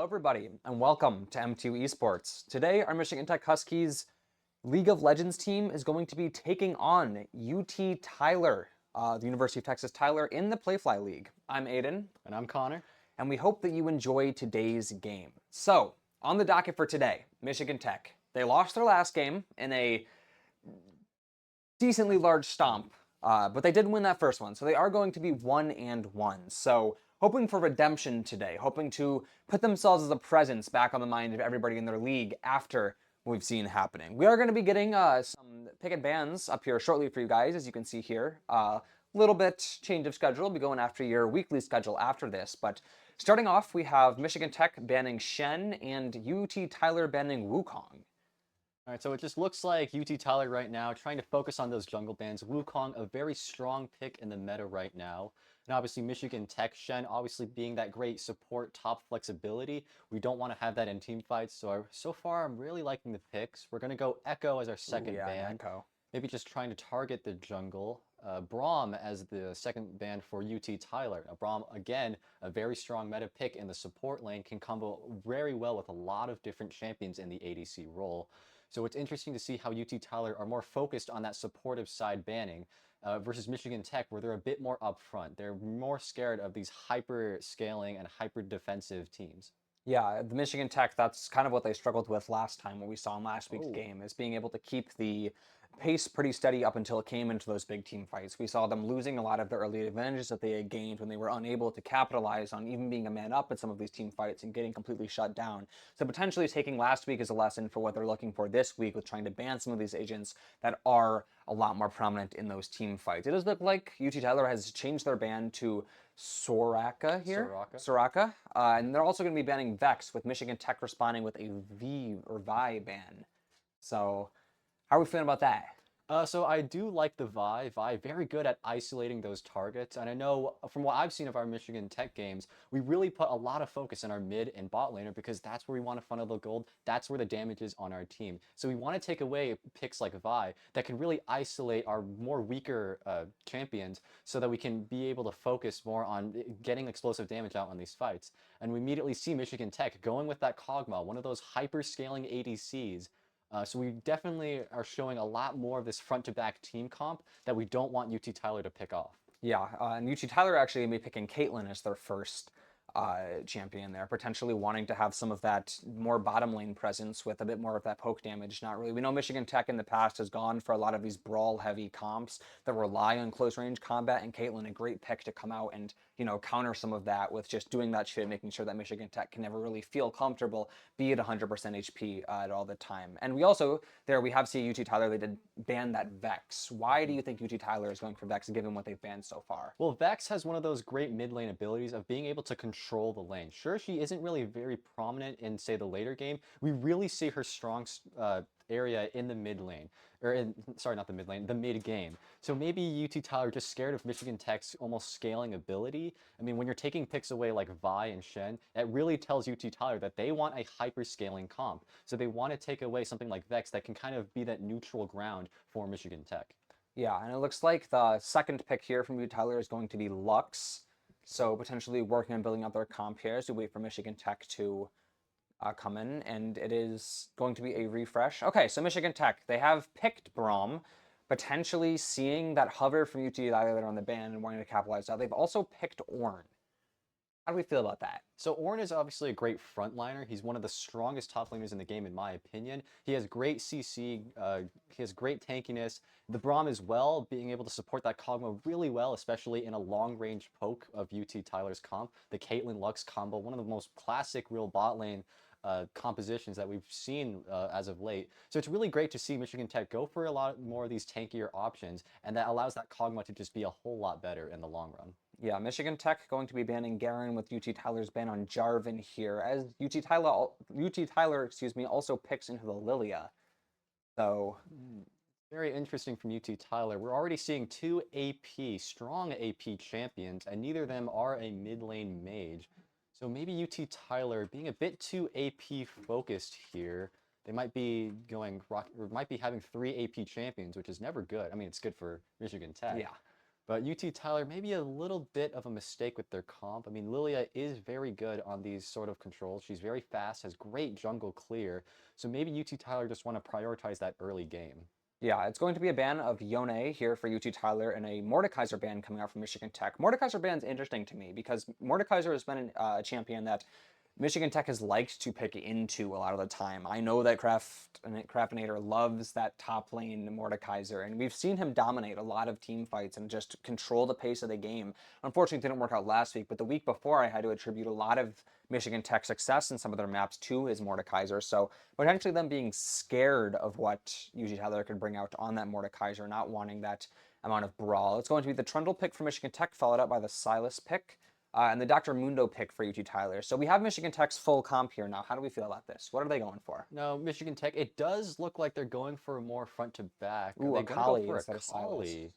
Hello, everybody, and welcome to M2 Esports. Today, our Michigan Tech Huskies League of Legends team is going to be taking on UT Tyler, the University of Texas Tyler, in the Playfly League. I'm Aiden. And I'm Connor. And we hope that you enjoy today's game. So, on the docket for today, Michigan Tech. They lost their last game in a decently large stomp, but they did win that first one. So they are going to be 1-1. So hoping for redemption today, hoping to put themselves as a presence back on the mind of everybody in their league after we've seen happening. We are going to be getting some picket bans up here shortly for you guys, as you can see here. Little bit change of schedule. We'll be going after your weekly schedule after this. But starting off, we have Michigan Tech banning Shen and UT Tyler banning Wukong. All right, so it just looks like UT Tyler right now trying to focus on those jungle bans. Wukong, a very strong pick in the meta right now. And obviously Michigan Tech, Shen, obviously being that great support, top flexibility. We don't want to have that in team fights. So far, I'm really liking the picks. We're going to go Echo as our second ban. Echo. Maybe just trying to target the jungle. Braum as the second ban for UT Tyler. Now, Braum, again, a very strong meta pick in the support lane, can combo very well with a lot of different champions in the ADC role. So it's interesting to see how UT Tyler are more focused on that supportive side banning versus Michigan Tech, where they're a bit more upfront. They're more scared of these hyper scaling and hyper defensive teams. Yeah, the Michigan Tech, that's kind of what they struggled with last time, what we saw in last week's game, is being able to keep the pace pretty steady up until it came into those big team fights. We saw them losing a lot of the early advantages that they had gained when they were unable to capitalize on even being a man up in some of these team fights and getting completely shut down. So potentially taking last week as a lesson for what they're looking for this week with trying to ban some of these agents that are a lot more prominent in those team fights. It does look like UT Tyler has changed their ban to Soraka here. Soraka. And they're also going to be banning Vex, with Michigan Tech responding with a V or Vi ban. So how are we feeling about that? So I do like the Vi. Vi, very good at isolating those targets. And I know from what I've seen of our Michigan Tech games, we really put a lot of focus in our mid and bot laner because that's where we want to funnel the gold. That's where the damage is on our team. So we want to take away picks like Vi that can really isolate our more weaker champions so that we can be able to focus more on getting explosive damage out on these fights. And we immediately see Michigan Tech going with that Kog'Maw, one of those hyper scaling ADCs. So we definitely are showing a lot more of this front-to-back team comp that we don't want UT Tyler to pick off. Yeah, and UT Tyler actually may be picking Caitlyn as their first champion there, potentially wanting to have some of that more bottom lane presence with a bit more of that poke damage. Not really. We know Michigan Tech in the past has gone for a lot of these brawl-heavy comps that rely on close-range combat, and Caitlyn, a great pick to come out and, you know, counter some of that with just doing that shit, making sure that Michigan Tech can never really feel comfortable, be at 100% HP at all the time. And we also, there we have seen UT Tyler, they did ban that Vex. Why do you think UT Tyler is going for Vex given what they've banned so far? Well, Vex has one of those great mid lane abilities of being able to control the lane. Sure, she isn't really very prominent in, say, the later game. We really see her strong area in the mid lane, or sorry, not the mid lane, the mid game. So maybe UT Tyler just scared of Michigan Tech's almost scaling ability. I mean, when you're taking picks away like Vi and Shen, it really tells UT Tyler that they want a hyper scaling comp. So they want to take away something like Vex that can kind of be that neutral ground for Michigan Tech. Yeah, and it looks like the second pick here from UT Tyler is going to be Lux. So potentially working on building out their comp here as we wait for Michigan Tech to come in, and it is going to be a refresh. Okay, so Michigan Tech, they have picked Braum, potentially seeing that hover from UT Tyler on the ban and wanting to capitalize that. They've also picked Ornn. How do we feel about that? So Ornn is obviously a great frontliner. He's one of the strongest top laners in the game, in my opinion. He has great CC, he has great tankiness. The Braum as well, being able to support that Kog'Maw really well, especially in a long-range poke of UT Tyler's comp. The Caitlyn Lux combo, one of the most classic real bot lane compositions that we've seen as of late. So it's really great to see Michigan Tech go for a lot more of these tankier options, and that allows that Kog'Maw to just be a whole lot better in the long run. Yeah, Michigan Tech going to be banning Garen with UT Tyler's ban on Jarvan here, as UT Tyler, excuse me, also picks into the Lilia. So Very interesting from UT Tyler. We're already seeing two strong AP champions, and neither of them are a mid lane mage. So maybe UT Tyler being a bit too AP focused here. They might be having 3 AP champions, which is never good. I mean, it's good for Michigan Tech. yeah. But UT Tyler, maybe a little bit of a mistake with their comp. I mean, Lilia is very good on these sort of controls. She's very fast, has great jungle clear. So maybe UT Tyler just want to prioritize that early game. Yeah, it's going to be a ban of Yone here for UT Tyler and a Mordekaiser ban coming out from Michigan Tech. Mordekaiser ban's interesting to me because Mordekaiser has been a champion that Michigan Tech has liked to pick into a lot of the time. I know that Craftinator loves that top lane Mordekaiser, and we've seen him dominate a lot of team fights and just control the pace of the game. Unfortunately, it didn't work out last week, but the week before I had to attribute a lot of Michigan Tech success in some of their maps to his Mordekaiser. So potentially them being scared of what UG Tyler could bring out on that Mordekaiser, not wanting that amount of brawl. It's going to be the Trundle pick for Michigan Tech, followed up by the Silas pick and the Dr. Mundo pick for UT Tyler. So we have Michigan Tech's full comp here now. How do we feel about this? What are they going for? No, Michigan Tech, it does look like they're going for a more front to back. Are Ooh, they a going to go Kali for a instead of Silas. Kali?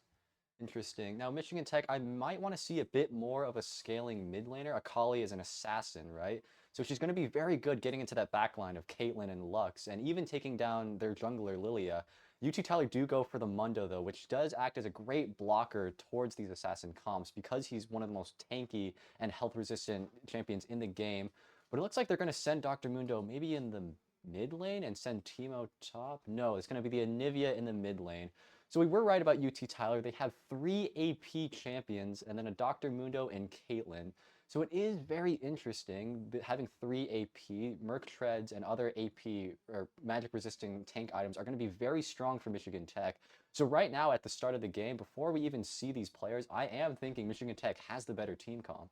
Interesting. Now, Michigan Tech, I might want to see a bit more of a scaling mid laner. Akali is an assassin, right? So she's going to be very good getting into that backline of Caitlyn and Lux, and even taking down their jungler Lilia. UT Tyler do go for the Mundo, though, which does act as a great blocker towards these assassin comps because he's one of the most tanky and health-resistant champions in the game. But it looks like they're going to send Dr. Mundo maybe in the mid lane and send Teemo top. No, it's going to be the Anivia in the mid lane. So we were right about UT Tyler. They have 3 AP champions and then a Dr. Mundo and Caitlyn. So it is very interesting having 3 AP. Merc Treads and other AP or magic resisting tank items are going to be very strong for Michigan Tech. So right now at the start of the game, before we even see these players, I am thinking Michigan Tech has the better team comp.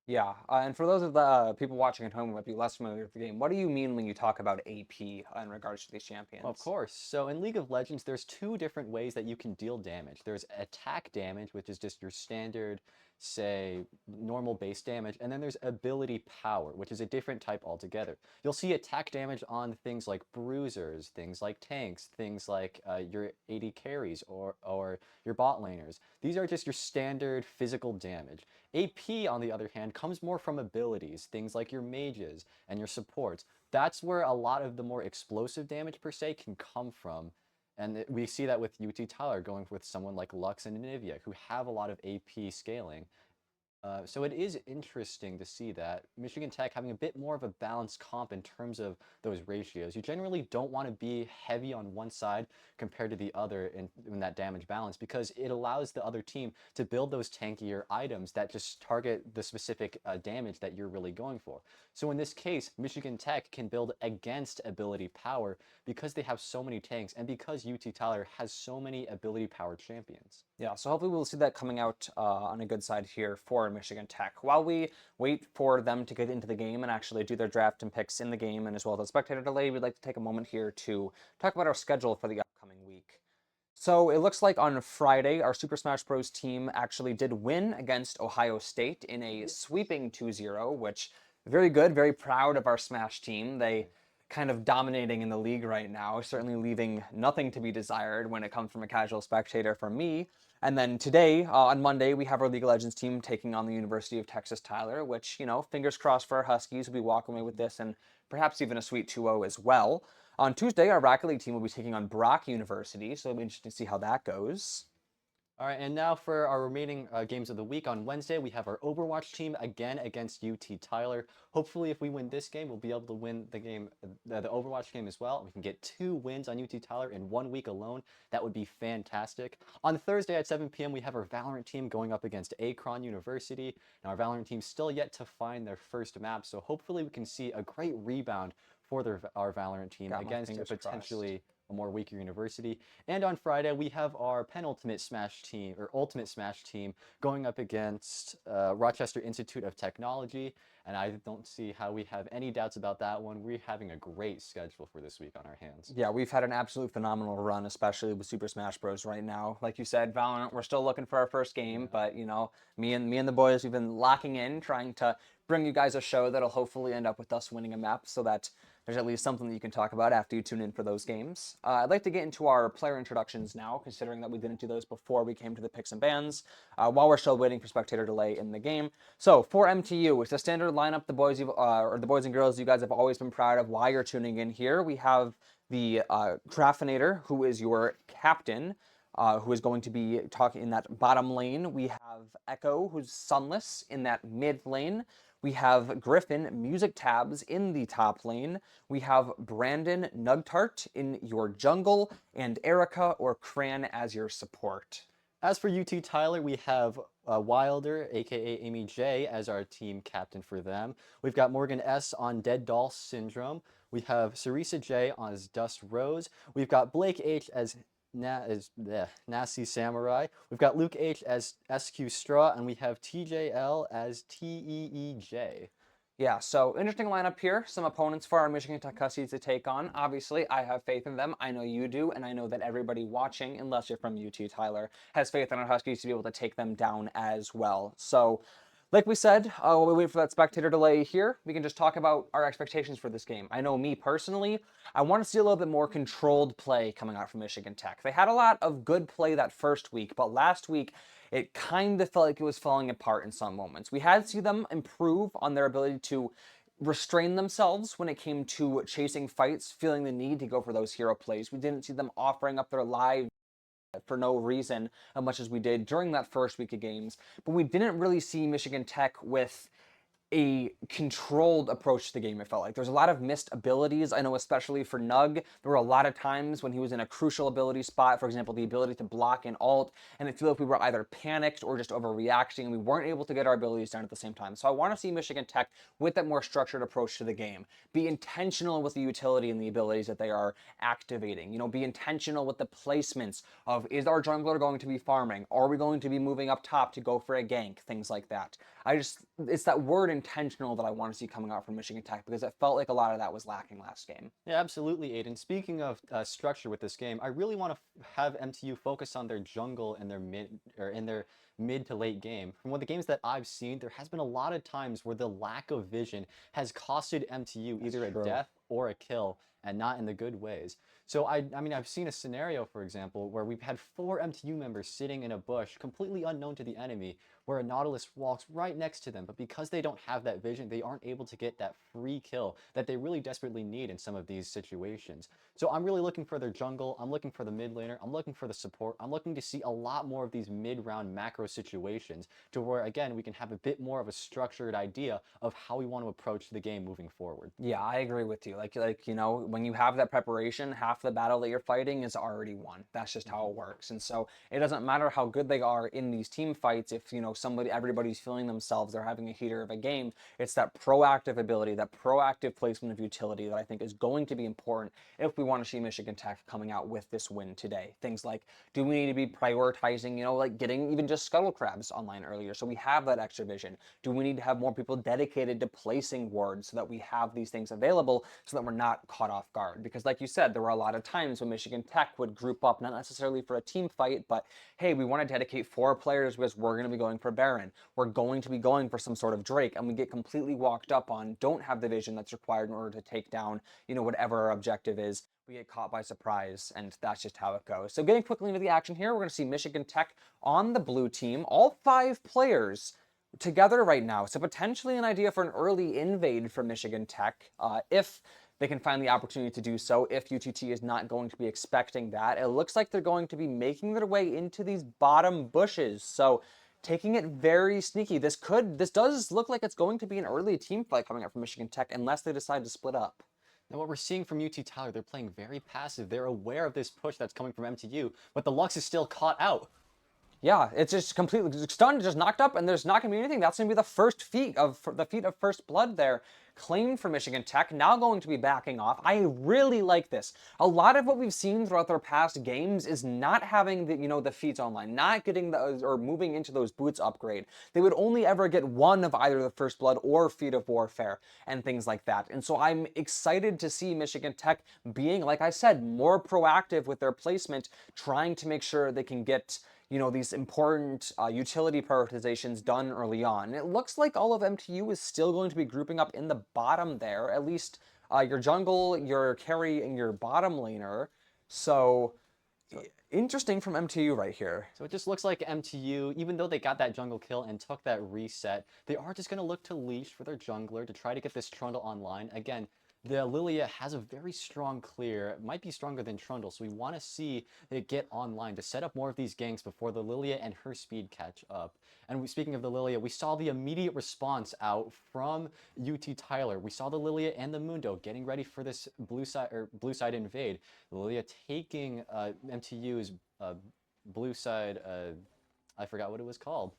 Yeah, and for those of the people watching at home who might be less familiar with the game, what do you mean when you talk about AP in regards to these Of champions? course. So in League of Legends, there's 2 different ways that you can deal damage. There's attack damage, which is just your standard, say, normal base damage, and then there's ability power, which is a different type altogether. You'll see attack damage on things like bruisers, things like tanks, things like your AD carries or your bot laners. These are just your standard physical damage. AP, on the other hand, comes more from abilities, things like your mages and your supports. That's where a lot of the more explosive damage per se can come from. And we see that with UT Tyler going with someone like Lux and Nivea, who have a lot of AP scaling. So it is interesting to see that Michigan Tech having a bit more of a balanced comp in terms of those ratios. You generally don't want to be heavy on one side compared to the other in that damage balance because it allows the other team to build those tankier items that just target the specific damage that you're really going for. So in this case, Michigan Tech can build against ability power because they have so many tanks and because UT Tyler has so many ability power champions. Yeah, so hopefully we'll see that coming out on a good side here for Michigan Tech. While we wait for them to get into the game and actually do their draft and picks in the game, and as well as the spectator delay, we'd like to take a moment here to talk about our schedule for the upcoming week. So it looks like on Friday, our Super Smash Bros. Team actually did win against Ohio State in a sweeping 2-0, which very good, very proud of our Smash team. They kind of dominating in the league right now, certainly leaving nothing to be desired when it comes from a casual spectator for me. And then today, on Monday, we have our League of Legends team taking on the University of Texas Tyler, which, fingers crossed for our Huskies, will be walking away with this and perhaps even a sweet 2-0 as well. On Tuesday, our Rocket League team will be taking on Brock University, so it'll be interesting to see how that goes. All right, and now for our remaining games of the week. On Wednesday, we have our Overwatch team again against UT Tyler. Hopefully, if we win this game, we'll be able to win the game, the Overwatch game as well. We can get 2 wins on UT Tyler in 1 week alone. That would be fantastic. On Thursday at 7 p.m., we have our Valorant team going up against Akron University. Now, our Valorant team still yet to find their first map, so hopefully we can see a great rebound for our Valorant team Got my against a fingers potentially a more weaker university. And on Friday, we have our penultimate Smash team, or ultimate Smash team, going up against Rochester Institute of Technology. And I don't see how we have any doubts about that one. We're having a great schedule for this week on our hands. Yeah, we've had an absolute phenomenal run, especially with Super Smash Bros. Right now. Like you said, Valorant, we're still looking for our first game, but me and the boys, we've been locking in, trying to bring you guys a show that'll hopefully end up with us winning a map, so that there's at least something that you can talk about after you tune in for those games. I'd like to get into our player introductions now, considering that we didn't do those before we came to the picks and bans, while we're still waiting for spectator delay in the game. So for MTU, it's a standard lineup. The boys, or the boys and girls, you guys have always been proud of. Why you're tuning in here. We have the Craftinator, who is your captain. who is going to be talking in that bottom lane. We have Echo, who's Sunless in that mid lane. We have Griffin, Music Tabs in the top lane. We have Brandon Nugtart in your jungle, and Erica or Cran as your support. As for UT Tyler, we have Wilder, aka Amy J, as our team captain for them. We've got Morgan S on Dead Doll Syndrome. We have Sarisa J as Dust Rose. We've got Blake H as Nasty Samurai. We've got Luke H as SQ Straw, and we have TJL as TEEJ. Yeah, so interesting lineup here. Some opponents for our Michigan Tech Huskies to take on. Obviously, I have faith in them. I know you do, and I know that everybody watching, unless you're from UT Tyler, has faith in our Huskies to be able to take them down as well. So, like we said, while we wait for that spectator delay here, we can just talk about our expectations for this game. I know me personally, I want to see a little bit more controlled play coming out from Michigan Tech. They had a lot of good play that first week, but last week it kind of felt like it was falling apart in some moments. We had to see them improve on their ability to restrain themselves when it came to chasing fights, feeling the need to go for those hero plays. We didn't see them offering up their lives for no reason as much as we did during that first week of games. But we didn't really see Michigan Tech with a controlled approach to the game, it felt like. There's a lot of missed abilities. I know especially for Nug, there were a lot of times when he was in a crucial ability spot, for example, the ability to block and ult, and it felt like we were either panicked or just overreacting, and we weren't able to get our abilities done at the same time. So I want to see Michigan Tech with that more structured approach to the game. Be intentional with the utility and the abilities that they are activating. You know, be intentional with the placements of, is our jungler going to be farming? Are we going to be moving up top to go for a gank? Things like that. It's that word intentional that I want to see coming out from Michigan Tech, because it felt like a lot of that was lacking last game. Yeah, absolutely, Aiden. Speaking of structure with this game, I really want to have MTU focus on their jungle and their mid to late game. From what the games that I've seen, there has been a lot of times where the lack of vision has costed MTU either a death or a kill, and not in the good ways. So I mean, I've seen a scenario, for example, where we've had 4 MTU members sitting in a bush, completely unknown to the enemy, where a Nautilus walks right next to them, but because they don't have that vision, they aren't able to get that free kill that they really desperately need in some of these situations. So I'm really looking for their jungle, I'm looking for the mid laner, I'm looking for the support, I'm looking to see a lot more of these mid-round macro situations to where, again, we can have a bit more of a structured idea of how we want to approach the game moving forward. Yeah, I agree with you. Like you know, when you have that preparation, half the battle that you're fighting is already won. That's just how it works. And so it doesn't matter how good they are in these team fights if, you know, everybody's feeling themselves, they're having a heater of a game. It's that proactive ability, that proactive placement of utility that I think is going to be important if we want to see Michigan Tech coming out with this win today. Things like, do we need to be prioritizing, you know, like getting even just scuttle crabs online earlier so we have that extra vision? Do we need to have more people dedicated to placing wards so that we have these things available so that we're not caught off guard? Because like you said, there were a lot of times when Michigan Tech would group up, not necessarily for a team fight, but hey, we want to dedicate 4 players because we're going to be going for Baron. We're going to be going for some sort of Drake, and we get completely walked up on, don't have the vision that's required in order to take down, you know, whatever our objective is. We get caught by surprise, and that's just how it goes. So getting quickly into the action here, we're going to see Michigan Tech on the blue team, all 5 players together right now. So potentially an idea for an early invade for Michigan Tech, if they can find the opportunity to do so, if UTT is not going to be expecting that. It looks like they're going to be making their way into these bottom bushes. So taking it very sneaky. This does look like it's going to be an early team fight coming up from Michigan Tech, unless they decide to split up. Now what we're seeing from UT Tyler, they're playing very passive. They're aware of this push that's coming from MTU, but the Lux is still caught out. Yeah, it's just completely stunned, just knocked up, and there's not going to be anything. That's going to be the first feat of first blood there, claimed for Michigan Tech, now going to be backing off. I really like this. A lot of what we've seen throughout their past games is not having the, you know, the feats online, not getting those or moving into those boots upgrade. They would only ever get one of either the first blood or feat of warfare and things like that. And so I'm excited to see Michigan Tech being, like I said, more proactive with their placement, trying to make sure they can get, you know, these important utility prioritizations done early on. And it looks like all of MTU is still going to be grouping up in the bottom there, at least your jungle, your carry, and your bottom laner. So interesting from MTU right here. So it just looks like MTU, even though they got that jungle kill and took that reset, they are just going to look to leash for their jungler to try to get this Trundle online. Again, The Lilia has a very strong clear. It might be stronger than Trundle, so we want to see it get online to set up more of these ganks before the Lilia and her speed catch up. And speaking of the Lilia, we saw the immediate response out from UT Tyler. We saw the Lilia and the Mundo getting ready for this blue side invade. The Lilia taking MTU's blue side. I forgot what it was called.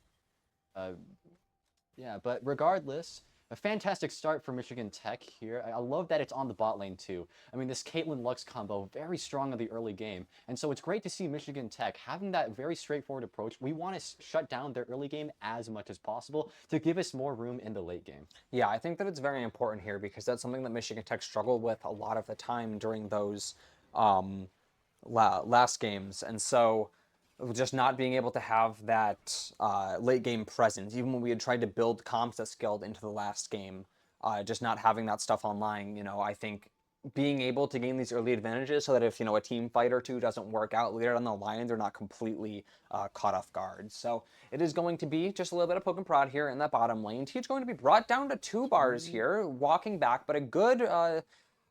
Yeah, but regardless, a fantastic start for Michigan Tech here. I love that it's on the bot lane too. I mean, this Caitlyn Lux combo, very strong in the early game. And so it's great to see Michigan Tech having that very straightforward approach. We want to shut down their early game as much as possible to give us more room in the late game. Yeah, I think that it's very important here because that's something that Michigan Tech struggled with a lot of the time during those last games. And so just not being able to have that late game presence, even when we had tried to build comps that scaled into the last game, just not having that stuff online, I think being able to gain these early advantages so that if, a team fight or two doesn't work out later down the line, they're not completely caught off guard. So it is going to be just a little bit of poke and prod here in that bottom lane. Teach going to be brought down to 2 bars here, walking back, but a good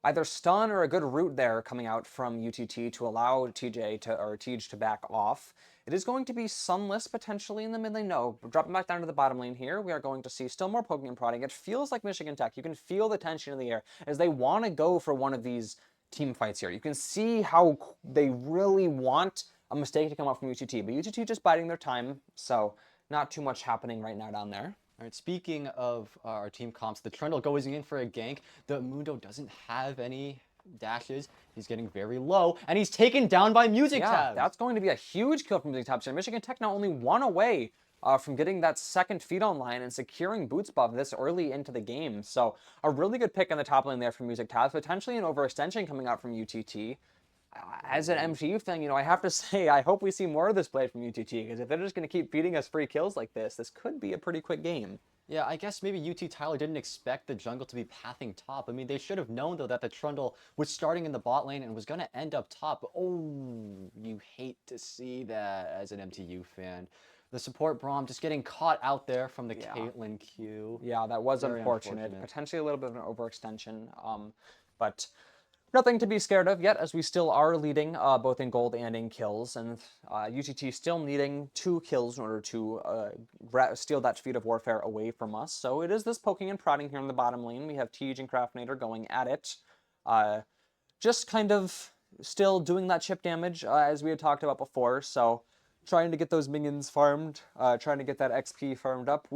either stun or a good route there coming out from UTT to allow TJ or Tej to back off. It is going to be Sunless potentially in the mid lane. No, dropping back down to the bottom lane here. We are going to see still more poking and prodding. It feels like Michigan Tech. You can feel the tension in the air as they want to go for one of these team fights here. You can see how they really want a mistake to come up from UTT, but UTT just biding their time. So not too much happening right now down there. All right, speaking of our team comps, the Trundle going in for a gank. The Mundo doesn't have any dashes. He's getting very low, and he's taken down by Music Tabs. That's going to be a huge kill from Music Tabs here. Michigan Tech not only one away from getting that second feed online and securing boots buff this early into the game. So a really good pick on the top lane there from Music Tabs, potentially an overextension coming out from UTT. As an MTU fan, I have to say, I hope we see more of this play from UTT, because if they're just going to keep feeding us free kills like this could be a pretty quick game. Yeah, I guess maybe UT Tyler didn't expect the jungle to be pathing top. I mean, they should have known, though, that the Trundle was starting in the bot lane and was going to end up top. Oh, you hate to see that as an MTU fan. The support Braum just getting caught out there from the Caitlyn Q. Yeah, that was unfortunate. Potentially a little bit of an overextension, but nothing to be scared of yet, as we still are leading both in gold and in kills, and UTT still needing 2 kills in order to steal that feat of warfare away from us. So it is this poking and prodding here in the bottom lane. We have Tej and Craftinator going at it. Just kind of still doing that chip damage as we had talked about before, so trying to get those minions farmed, trying to get that XP farmed up.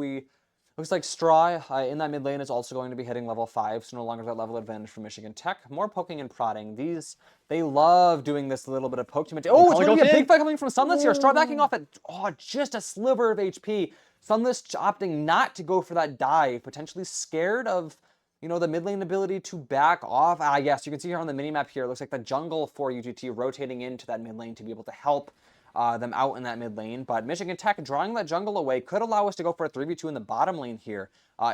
Looks like Straw in that mid lane is also going to be hitting level 5, so no longer that level advantage for Michigan Tech. More poking and prodding. They love doing this little bit of poke to Oh, it's going to be a big fight coming from Sunless here. Straw backing off at, just a sliver of HP. Sunless opting not to go for that dive, potentially scared of, the mid lane ability to back off. Yes, you can see here on the minimap here, it looks like the jungle for UTT rotating into that mid lane to be able to help them out in that mid lane, but Michigan Tech drawing that jungle away could allow us to go for a 3v2 in the bottom lane here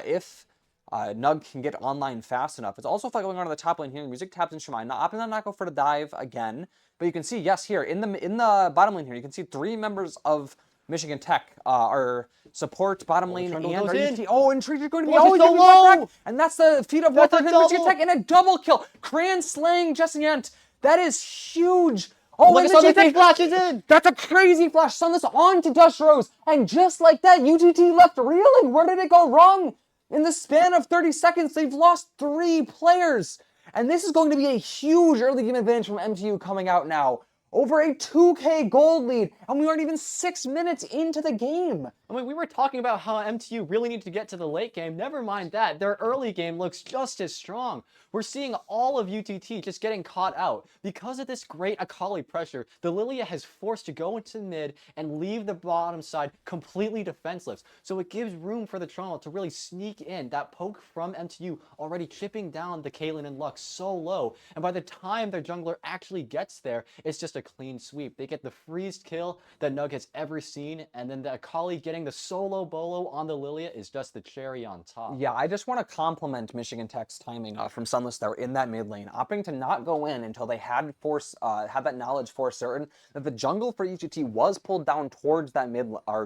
if Nug can get online fast enough. It's also a fight going on in the top lane here. Music Tabs and Shemai not opting to not go for the dive again, but you can see, yes, here in the bottom lane here, you can see 3 members of Michigan Tech are support bottom lane and RGT. And Treacher's going to be so low, and that's the feat of warfare for Michigan Tech in a double kill. Cran slaying Jessient. That is huge. Look at Sunless flashes in! That's a crazy flash. Sunless on to Dust Rose. And just like that, UTT left reeling. Where did it go wrong? In the span of 30 seconds, they've lost 3 players. And this is going to be a huge early game advantage from MTU coming out now. Over a 2K gold lead, and we aren't even 6 minutes into the game. I mean, we were talking about how MTU really needed to get to the late game. Never mind that. Their early game looks just as strong. We're seeing all of UTT just getting caught out. Because of this great Akali pressure, the Lilia has forced to go into mid and leave the bottom side completely defenseless. So it gives room for the Trundle to really sneak in. That poke from MTU already chipping down the Caitlyn and Lux so low. And by the time their jungler actually gets there, it's just just a clean sweep. They get the freeze kill that Nug has ever seen, and then the Akali getting the solo bolo on the Lilia is just the cherry on top. Yeah, I just want to compliment Michigan Tech's timing from Sunless there in that mid lane, opting to not go in until they had that knowledge for certain that the jungle for UTT was pulled down towards that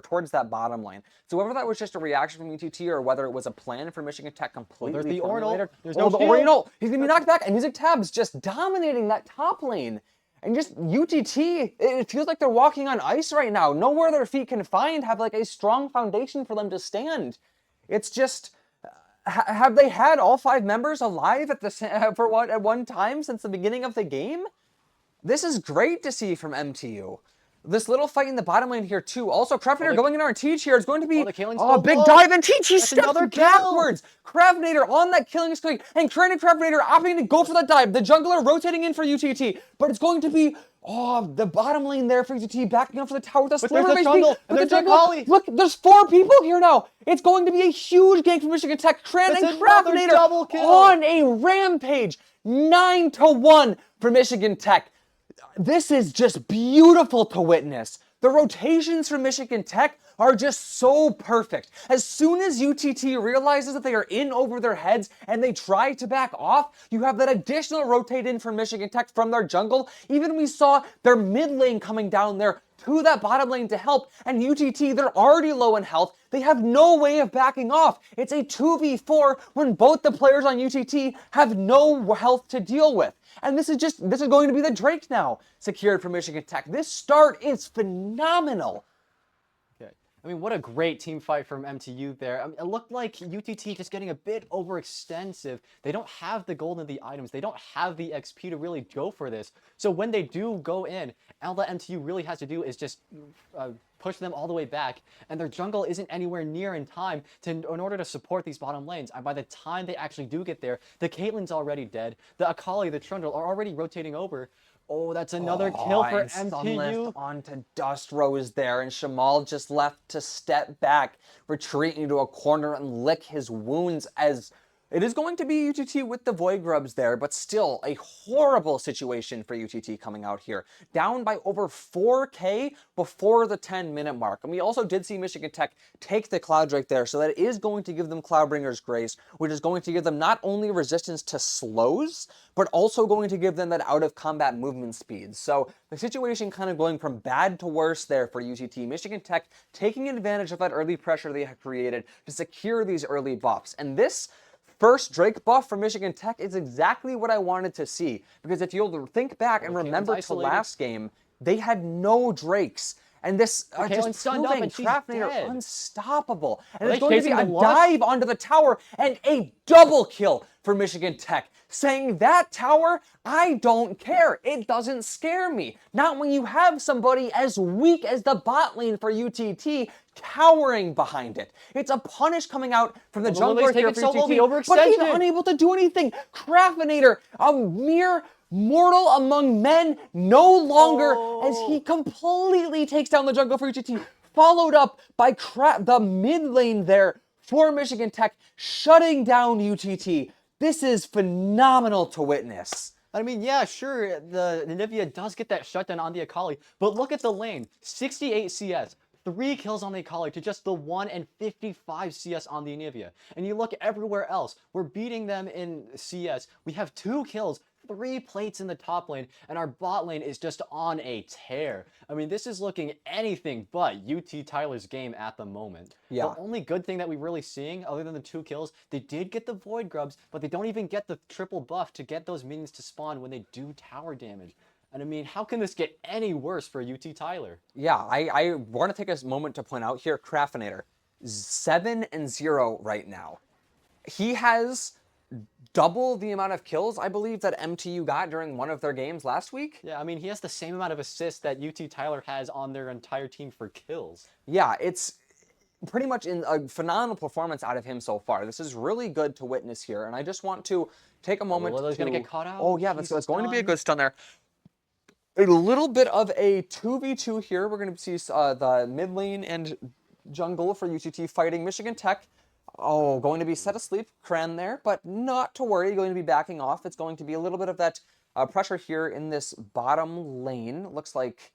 towards that bottom lane. So whether that was just a reaction from UTT or whether it was a plan for Michigan Tech completely there's the formulated. Ornal. There's no the shield. Oriental. He's gonna be knocked back, and Music Tab's just dominating that top lane. And just UTT, it feels like they're walking on ice right now. Nowhere their feet can find have like a strong foundation for them to stand. It's just, have they had all 5 members alive at one time since the beginning of the game? This is great to see from MTU. This little fight in the bottom lane here too. Also, Craftnator going in our Teach here is going to be the killing's big low. dive, and Teach, he That's steps another kill. backwards. Craftnator on that killing streak, and Craftnator opting to go for that dive. The jungler rotating in for UTT, but it's going to be the bottom lane there for UTT backing up for the tower with a sliver of HP. Jungle, and But the there's jungle, look, there's 4 people here now. It's going to be a huge gank for Michigan Tech. Cran and Craftnator on a rampage. 9-1 for Michigan Tech. This is just beautiful to witness. The rotations from Michigan Tech are just so perfect. As soon as UTT realizes that they are in over their heads and they try to back off, you have that additional rotate in from Michigan Tech from their jungle. Even we saw their mid lane coming down there to that bottom lane to help, and UTT, they're already low in health. They have no way of backing off. It's a 2v4 when both the players on UTT have no health to deal with. And this is going to be the Drake now, secured for Michigan Tech. This start is phenomenal. Okay. I mean, what a great team fight from MTU there. I mean, it looked like UTT just getting a bit overextensive. They don't have the gold and the items. They don't have the XP to really go for this. So when they do go in, all that MTU really has to do is just push them all the way back, and their jungle isn't anywhere near in time in order to support these bottom lanes. And by the time they actually do get there, the Caitlyn's already dead. The Akali, the Trundle are already rotating over. Oh, that's another kill for MTU. Onto Dust Rose there, and Shamal just left to step back, retreat into a corner and lick his wounds as it is going to be UTT with the Void Grubs there, but still a horrible situation for UTT coming out here. Down by over 4K before the 10-minute mark. And we also did see Michigan Tech take the Cloud Drake there, so that is going to give them Cloudbringer's Grace, which is going to give them not only resistance to slows, but also going to give them that out-of-combat movement speed. So the situation kind of going from bad to worse there for UTT. Michigan Tech taking advantage of that early pressure they have created to secure these early buffs. And this first Drake buff for Michigan Tech is exactly what I wanted to see. Because if you'll think back and remember to last game, they had no Drakes. And this just proving Craftnator unstoppable. And it's going to be a dive onto the tower and a double kill for Michigan Tech. Saying that tower, I don't care. It doesn't scare me. Not when you have somebody as weak as the bot lane for UTT cowering behind it. It's a punish coming out from the jungler here for UTT, but he's unable to do anything. Craftnator, a mere mortal among men, no longer, as he completely takes down the jungle for UTT, followed up by the mid lane there for Michigan Tech, shutting down UTT. This is phenomenal to witness. I mean, yeah, sure, the Nivea does get that shutdown on the Akali, but look at the lane, 68 CS. 3 kills on the Akali to just the 1 and 55 CS on the Nivea. And you look everywhere else, we're beating them in CS. We have 2 kills, 3 plates in the top lane, and our bot lane is just on a tear. I mean, this is looking anything but UT Tyler's game at the moment. Yeah. The only good thing that we're really seeing, other than the 2 kills, they did get the Void Grubs, but they don't even get the triple buff to get those minions to spawn when they do tower damage. And I mean, how can this get any worse for UT Tyler? Yeah, I want to take a moment to point out here, Craftnator, 7-0 right now. He has double the amount of kills, I believe, that MTU got during one of their games last week. Yeah, I mean, he has the same amount of assists that UT Tyler has on their entire team for kills. Yeah, it's pretty much a phenomenal performance out of him so far. This is really good to witness here, and I just want to take a moment Lilia's gonna get caught out. Oh yeah, that's going to be a good stun there. A little bit of a 2v2 here. We're going to see the mid lane and jungle for UTT fighting Michigan Tech. Oh, going to be set asleep, Kren there, but not to worry, going to be backing off. It's going to be a little bit of that Pressure here in this bottom lane. Looks like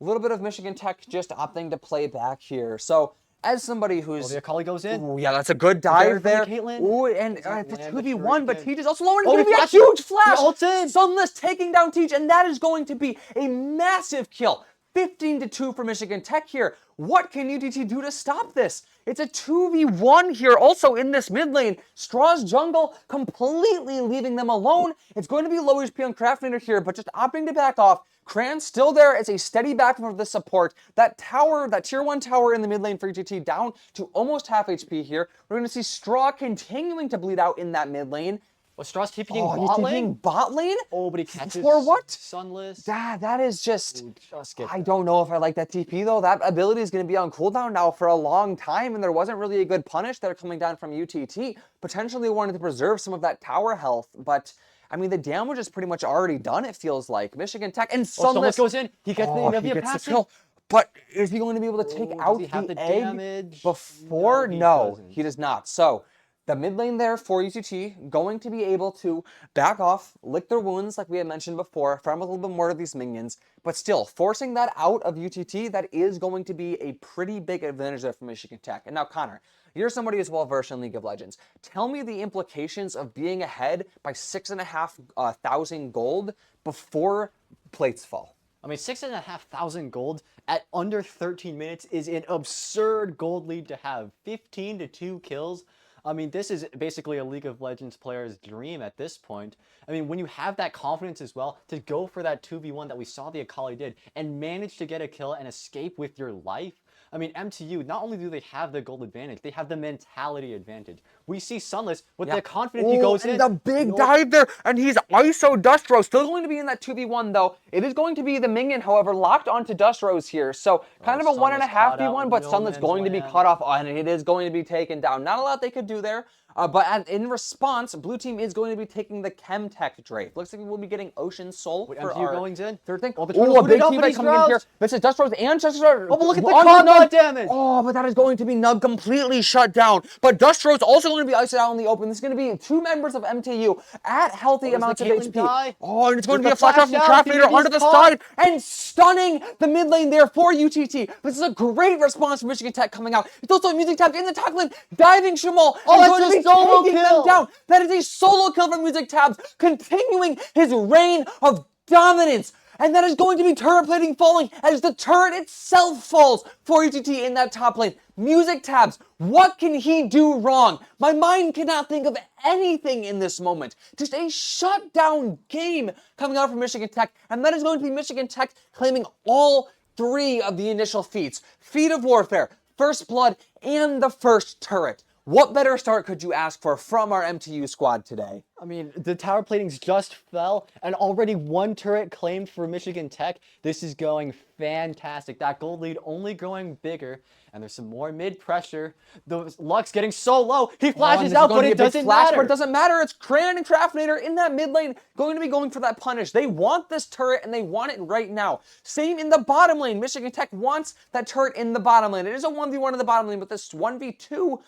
a little bit of Michigan Tech just opting to play back here. So as somebody Oh, who's the Akali goes in. ooh, yeah, that's a good Very dive from the there. Caitlyn. Ooh, and Doesn't it's land the 2v1, but shuriken. Teach is also low, and it's Oh, going to he be a flashes. huge He flash. ults in. Sunless taking down Teach, and that is going to be a massive kill. 15-2 for Michigan Tech here. What can UTT do to stop this? It's a 2v1 here, also in this mid lane. Straw's jungle completely leaving them alone. It's going to be low HP on Craftlander here, but just opting to back off. Cran's still there as a steady backup for the support. That tower, that tier 1 tower in the mid lane for UTT down to almost half HP here. We're going to see Straw continuing to bleed out in that mid lane. Was Straw's TPing Oh, he's bot TPing lane? bot lane? Oh, but he catches For what? Sunless. That is just... Ooh, just get I that. don't know if I like that TP though. That ability is going to be on cooldown now for a long time, and there wasn't really a good punish there coming down from UTT. Potentially wanted to preserve some of that tower health, but I mean the damage is pretty much already done. It feels like Michigan Tech and Oh, Sunless Sunless goes in. He gets the he Navia gets the passive. kill. But is he going to be able to take Oh, out does he have the the egg damage? before? No, he No, doesn't. he does not. So the mid lane there for UTT going to be able to back off, lick their wounds like we had mentioned before, farm a little bit more of these minions, but still forcing that out of UTT, that is going to be a pretty big advantage there for Michigan Tech. And now Connor, you're somebody who's well versed in League of Legends. Tell me the implications of being ahead by 6,500 gold before plates fall. I mean, 6,500 gold at under 13 minutes is an absurd gold lead to have. 15-2 kills. I mean, this is basically a League of Legends player's dream at this point. I mean, when you have that confidence as well to go for that 2v1 that we saw the Akali did and manage to get a kill and escape with your life, I mean, MTU, not only do they have the gold advantage, they have the mentality advantage. We see Sunless with the confidence he goes in. The big dive there, and he's ISO Dustro. Still going to be in that 2v1 though. It is going to be the minion, however, locked onto Dustros here. So kind of a Sunless 1.5 caught out, v1, but no Sunless man's going to be land. cut off, and it is going to be taken down. Not a lot they could do there. But in response, blue team is going to be taking the Chemtech Drake. Looks like we will be getting Ocean Soul Wait, for MTU our going in? third thing. Oh, the Oh, turtle's a big booted up, team but fight he's coming in here. roused. This is Dustros and Chester. Oh, but look at the on combat Nug. damage. Oh, but that is going to be Nug completely shut down. But Dustros also going to be isolated out in the open. This is going to be 2 members of MTU at healthy amounts of Caitlyn HP. die? Oh, and it's going to There's be a the flash off from flash down. Craft Leader onto the caught. side and stunning the mid lane there for UTT. This is a great response from Michigan Tech coming out. It's also a music tab in the top lane, diving Shamal. Oh, and that's going to a be solo taking kill. them down. That is a solo kill from Music Tabs, continuing his reign of dominance. And that is going to be turret plating falling as the turret itself falls for UTT in that top lane. Music Tabs, what can he do wrong? My mind cannot think of anything in this moment. Just a shutdown game coming out from Michigan Tech. And that is going to be Michigan Tech claiming all 3 of the initial feats. Feat of Warfare, First Blood, and the first turret. What better start could you ask for from our MTU squad today? I mean, the tower platings just fell, and already 1 turret claimed for Michigan Tech. This is going fantastic. That gold lead only growing bigger, and there's some more mid pressure. The Lux getting so low, he flashes out, but it doesn't matter. But it doesn't matter. It's Cran and Craftnator in that mid lane going to be going for that punish. They want this turret, and they want it right now. Same in the bottom lane. Michigan Tech wants that turret in the bottom lane. It is a 1v1 in the bottom lane, but this 1v2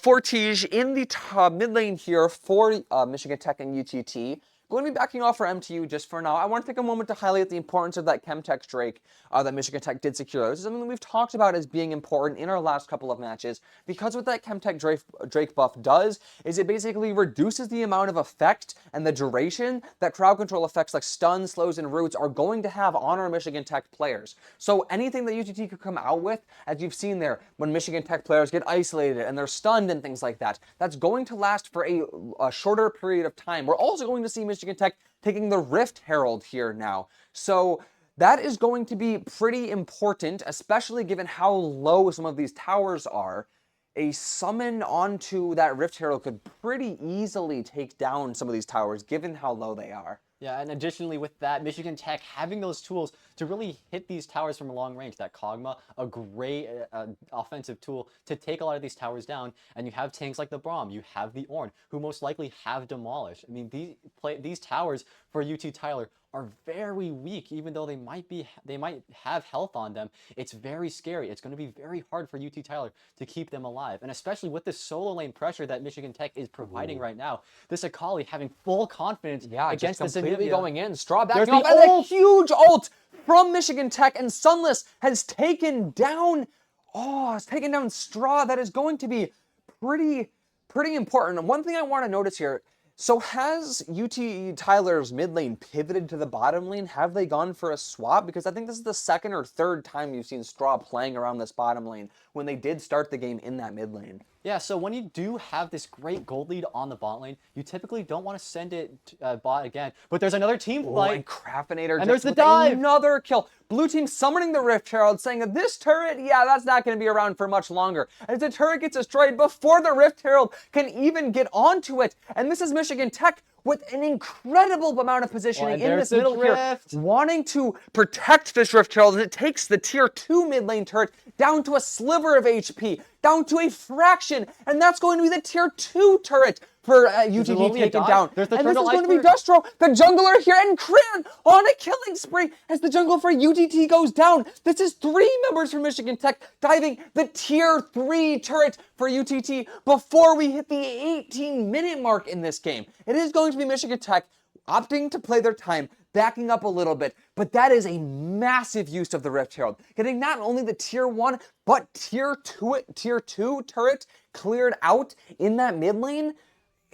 for Tej in the mid lane here for Michigan Tech and UTT. Going to be backing off for MTU just for now. I want to take a moment to highlight the importance of that Chemtech Drake that Michigan Tech did secure. This is something that we've talked about as being important in our last couple of matches, because what that Chemtech Drake buff does is it basically reduces the amount of effect and the duration that crowd control effects like stun, slows, and roots are going to have on our Michigan Tech players. So anything that UTT could come out with, as you've seen there, when Michigan Tech players get isolated and they're stunned and things like that, that's going to last for a shorter period of time. We're also going to see Michigan Tech taking the Rift Herald here now. So that is going to be pretty important, especially given how low some of these towers are. A summon onto that Rift Herald could pretty easily take down some of these towers, given how low they are. Yeah, and additionally with that, Michigan Tech having those tools to really hit these towers from long range. That Kog'Maw, a great offensive tool to take a lot of these towers down. And you have tanks like the Braum, you have the Ornn, who most likely have demolished. I mean, these towers for UT Tyler are very weak, even though they might have health on them. It's very scary. It's going to be very hard for UT Tyler to keep them alive. And especially with the solo lane pressure that Michigan Tech is providing right now, this Akali having full confidence against just the completely Zenithia. going in. Straw There's backing the up, and a ult! huge ult from Michigan Tech, and Sunless has taken down, it's taken down Straw. That is going to be pretty important. And one thing I want to notice here, so has UT Tyler's mid lane pivoted to the bottom lane? Have they gone for a swap? Because I think this is the second or third time you've seen Straw playing around this bottom lane when they did start the game in that mid lane. Yeah, so when you do have this great gold lead on the bot lane, you typically don't want to send it bot again. But there's another team fight. And Craftinator and just there's the with dive. another kill. Blue team summoning the Rift Herald, saying that this turret, that's not going to be around for much longer. As the turret gets destroyed before the Rift Herald can even get onto it. And this is Michigan Tech with an incredible amount of positioning in this middle here, wanting to protect this Rift Herald as it takes the tier 2 mid lane turret down to a sliver of HP, down to a fraction, and that's going to be the tier 2 turret for UTT taken down. And this is going to be Dustro, the jungler here, and Cran on a killing spree as the jungle for UTT goes down. This is 3 members from Michigan Tech diving the tier 3 turret for UTT before we hit the 18-minute mark in this game. It is going to be Michigan Tech opting to play their time, backing up a little bit, but that is a massive use of the Rift Herald. Getting not only the tier 1, but tier 2 turret cleared out in that mid lane.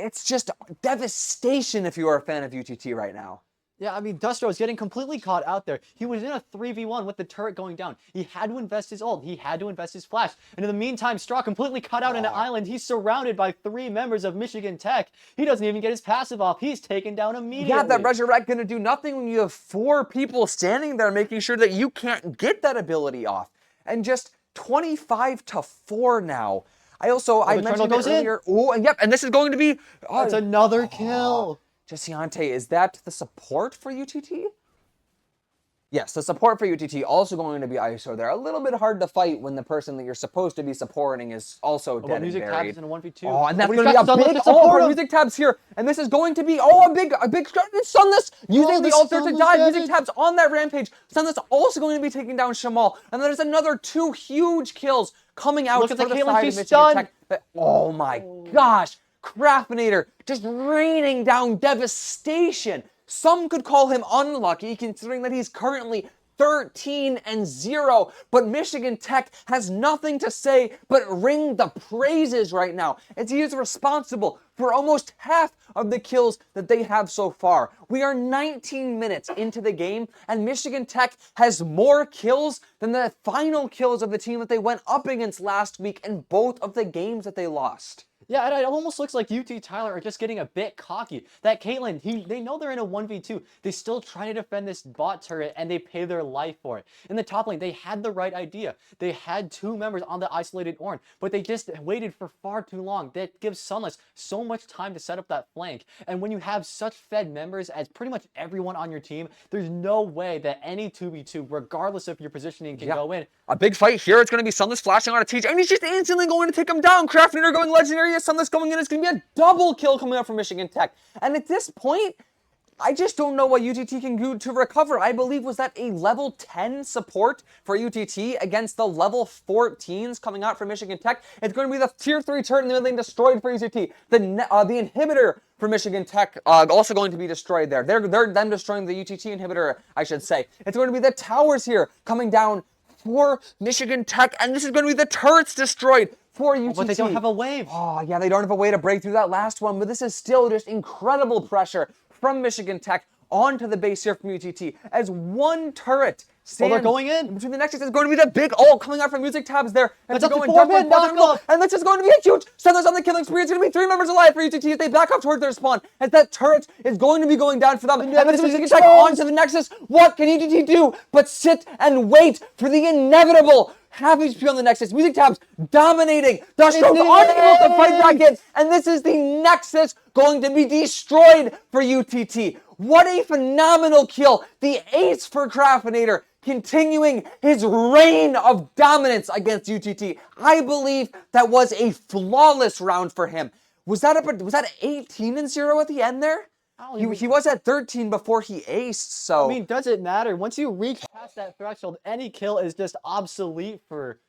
It's just devastation if you are a fan of UTT right now. Yeah, I mean, Dustro is getting completely caught out there. He was in a 3v1 with the turret going down. He had to invest his ult. He had to invest his flash. And in the meantime, Straw completely cut out in an island. He's surrounded by 3 members of Michigan Tech. He doesn't even get his passive off. He's taken down immediately. Yeah, that Resurrect gonna do nothing when you have 4 people standing there making sure that you can't get that ability off. And just 25-4 now. I mentioned it earlier. Oh, and this is going to be... That's another kill. Jessiante, is that the support for UTT? Yes, the support for UTT also going to be ISO there. A little bit hard to fight when the person that you're supposed to be supporting is also dead and Music buried. Tabs in a 1v2. Oh, and that's going to be a big ult for Music Tabs here. And this is going to be, a big Sunless using the ult there to dive. Music Tabs on that rampage. Sunless also going to be taking down Shamal. And there's another 2 huge kills coming out for the side of Michigan Tech. But, oh my gosh. Craftinator just raining down devastation. Some could call him unlucky considering that he's currently 13-0, but Michigan Tech has nothing to say but ring the praises right now, as he is responsible for almost half of the kills that they have so far. We are 19 minutes into the game, and Michigan Tech has more kills than the final kills of the team that they went up against last week in both of the games that they lost. Yeah, it almost looks like UT Tyler are just getting a bit cocky. That Caitlyn, they know they're in a 1v2. They still try to defend this bot turret, and they pay their life for it. In the top lane, they had the right idea. They had 2 members on the isolated Ornn, but they just waited for far too long. That gives Sunless so much time to set up that flank. And when you have such fed members as pretty much everyone on your team, there's no way that any 2v2, regardless of your positioning, can go in. A big fight here. It's going to be Sunless flashing on a teach, and he's just instantly going to take him down. Craftinator going legendary. Sunless going in. It's going to be a double kill coming out from Michigan Tech. And at this point, I just don't know what UTT can do to recover. I believe was that a level 10 support for UTT against the level 14s coming out from Michigan Tech. It's going to be the tier 3 turret in the mid lane destroyed for UTT. The inhibitor for Michigan Tech also going to be destroyed there. They're them destroying the UTT inhibitor, I should say. It's going to be the towers here coming down for Michigan Tech, and this is going to be the turrets destroyed for UTT. But they don't have a wave. Oh, yeah, they don't have a way to break through that last one, but this is still just incredible pressure from Michigan Tech onto the base here from UTT as one turret stands they're going in. between the nexus. Is going to be the big ult coming out from Music Tabs there. And That's up to going 4 men, knock. and this is going to be a huge Sunless on the killing spree. It's going to be 3 members alive for UTT as they back up towards their spawn, as that turret is going to be going down for them. And this is Michigan Tech onto the nexus. What can UTT do but sit and wait for the inevitable? Half HP on the Nexus. Music Tabs dominating. Dustro's unable to fight back in. And this is the Nexus going to be destroyed for UTT. What a phenomenal kill. The ace for Craftinator continuing his reign of dominance against UTT. I believe that was a flawless round for him. Was that 18-0 at the end there? I don't He even. was at 13 before he aced, I so mean, does it matter? Once you reach past that threshold, any kill is just obsolete for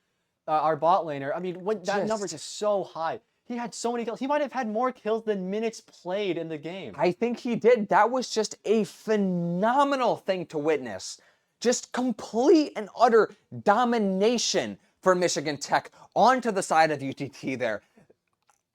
our bot laner. I mean, when that number is just just so high. He had so many kills. He might have had more kills than minutes played in the game. I think he did. That was just a phenomenal thing to witness. Just complete and utter domination for Michigan Tech onto the side of UTT there.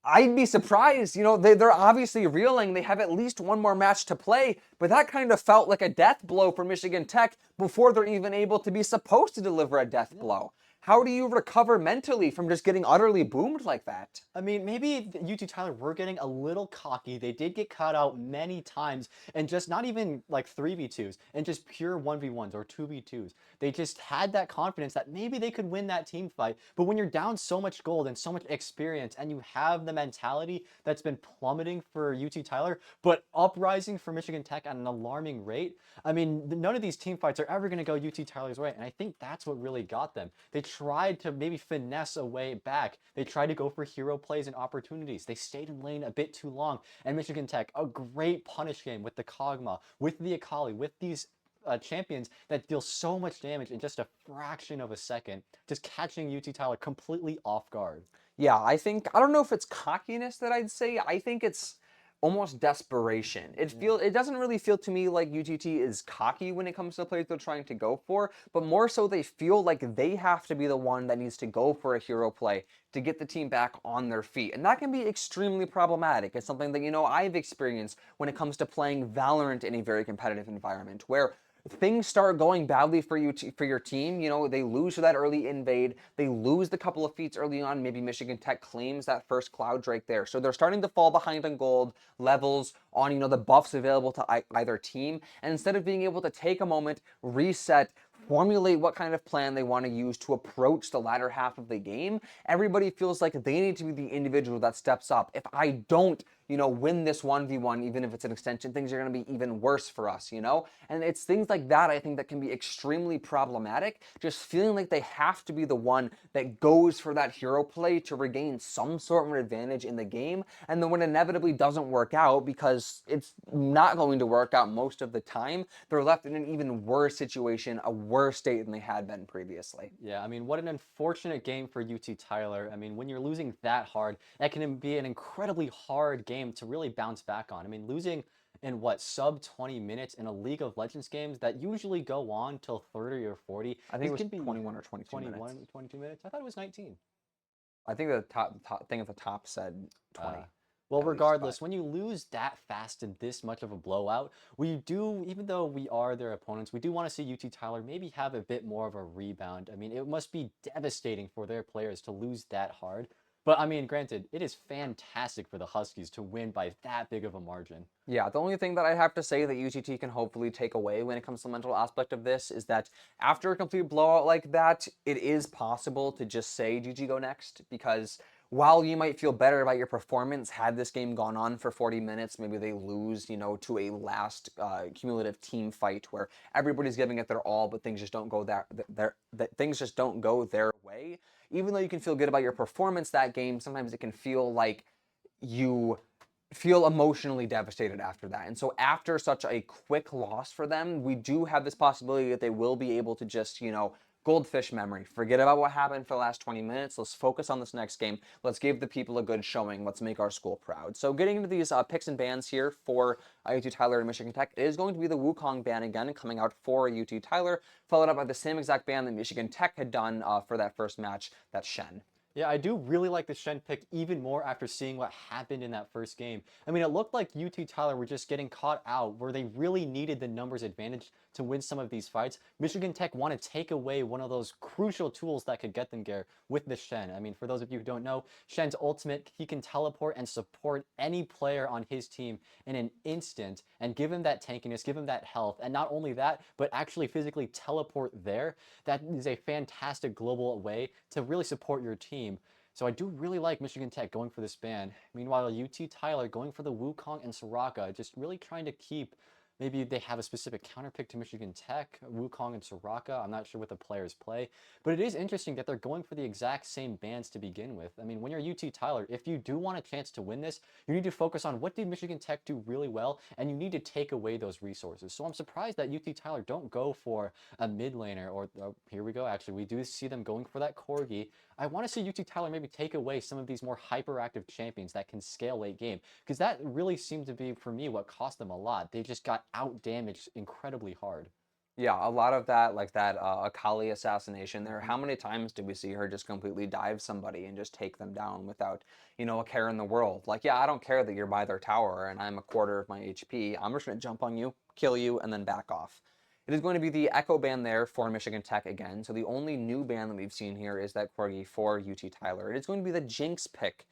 I'd be surprised. They're obviously reeling. They have at least one more match to play, but that kind of felt like a death blow for Michigan Tech before they're even able to be supposed to deliver a death blow. How do you recover mentally from just getting utterly boomed like that? I mean, maybe UT Tyler were getting a little cocky. They did get caught out many times, and just not even like 3v2s, and just pure 1v1s or 2v2s. They just had that confidence that maybe they could win that team fight. But when you're down so much gold and so much experience, and you have the mentality that's been plummeting for UT Tyler, but uprising for Michigan Tech at an alarming rate, I mean, none of these team fights are ever going to go UT Tyler's way. And I think that's what really got them. They tried to maybe finesse a way back. They tried to go for hero plays and opportunities. They stayed in lane a bit too long. And Michigan Tech, a great punish game with the Kog'Maw, with the Akali, with these champions that deal so much damage in just a fraction of a second, just catching UT Tyler completely off guard. Yeah, I don't know if it's cockiness that I'd say. I think it's almost desperation. It doesn't really feel to me like UTT is cocky when it comes to the plays they're trying to go for, but more so they feel like they have to be the one that needs to go for a hero play to get the team back on their feet. And that can be extremely problematic. It's something that, I've experienced when it comes to playing Valorant in a very competitive environment where things start going badly for your team. They lose to that early invade. They lose the couple of feats early on. Maybe Michigan Tech claims that first Cloud Drake there. So they're starting to fall behind on gold levels, on the buffs available to either team. And instead of being able to take a moment, reset, formulate what kind of plan they want to use to approach the latter half of the game, everybody feels like they need to be the individual that steps up. If I don't, win this 1v1, even if it's an extension, things are going to be even worse for us, And it's things like that, I think, that can be extremely problematic. Just feeling like they have to be the one that goes for that hero play to regain some sort of an advantage in the game. And then when it inevitably doesn't work out, because it's not going to work out most of the time, they're left in an even worse situation, a worse state than they had been previously. Yeah, I mean, what an unfortunate game for UT Tyler. I mean, when you're losing that hard, that can be an incredibly hard game to really bounce back on. I mean, losing in what, sub 20 minutes in a League of Legends games that usually go on till 30 or 40. I think This it was can be 21 or 22 21, minutes. 22 minutes. I thought it was 19. I think the top thing at the top said 20. Well, At least, regardless, but when you lose that fast in this much of a blowout, we do, even though we are their opponents, we do want to see UT Tyler maybe have a bit more of a rebound. I mean, it must be devastating for their players to lose that hard. But I mean, granted, it is fantastic for the Huskies to win by that big of a margin. yeah, the only thing that I have to say that UTT can hopefully take away when it comes to the mental aspect of this is that after a complete blowout like that, it is possible to just say GG go next, because while you might feel better about your performance had this game gone on for 40 minutes, maybe they lose, to a last cumulative team fight where everybody's giving it their all, but things just don't go things just don't go their way. Even though you can feel good about your performance that game, sometimes it can feel like you feel emotionally devastated after that. And so after such a quick loss for them, we do have this possibility that they will be able to just, goldfish memory. Forget about what happened for the last 20 minutes. Let's focus on this next game. Let's give the people a good showing. Let's make our school proud. So getting into these picks and bans here for UT Tyler and Michigan Tech, it is going to be the Wukong ban again coming out for UT Tyler, followed up by the same exact ban that Michigan Tech had done for that first match, that's Shen. Yeah, I do really like the Shen pick even more after seeing what happened in that first game. I mean, it looked like UT Tyler were just getting caught out where they really needed the numbers advantage to win some of these fights. Michigan Tech want to take away one of those crucial tools that could get them there with the Shen. I mean, for those of you who don't know, Shen's ultimate, he can teleport and support any player on his team in an instant and give him that tankiness, give him that health. And not only that, but actually physically teleport there. That is a fantastic global way to really support your team. So I do really like Michigan Tech going for this ban. Meanwhile, UT Tyler going for the Wukong and Soraka, just really trying to keep Maybe they have a specific counter pick to Michigan Tech, Wukong and Soraka. I'm not sure what the players play, but it is interesting that they're going for the exact same bans to begin with. I mean, when you're UT Tyler, if you do want a chance to win this, you need to focus on what did Michigan Tech do really well, and you need to take away those resources. So I'm surprised that UT Tyler don't go for a mid laner, or here we go. Actually, we do see them going for that Corgi. I want to see UT Tyler maybe take away some of these more hyperactive champions that can scale late game, because that really seemed to be, for me, what cost them a lot. They just got out damaged incredibly hard. Yeah, a lot of that, like that Akali assassination there. Mhm. How many times did we see her just completely dive somebody and just take them down without, a care in the world? Like, yeah, I don't care that you're by their tower and I'm a quarter of my HP. I'm just going to jump on you, kill you, and then back off. It is going to be the Echo ban there for Michigan Tech again. So the only new ban that we've seen here is that Corgi for UT Tyler. It is going to be the Jinx pick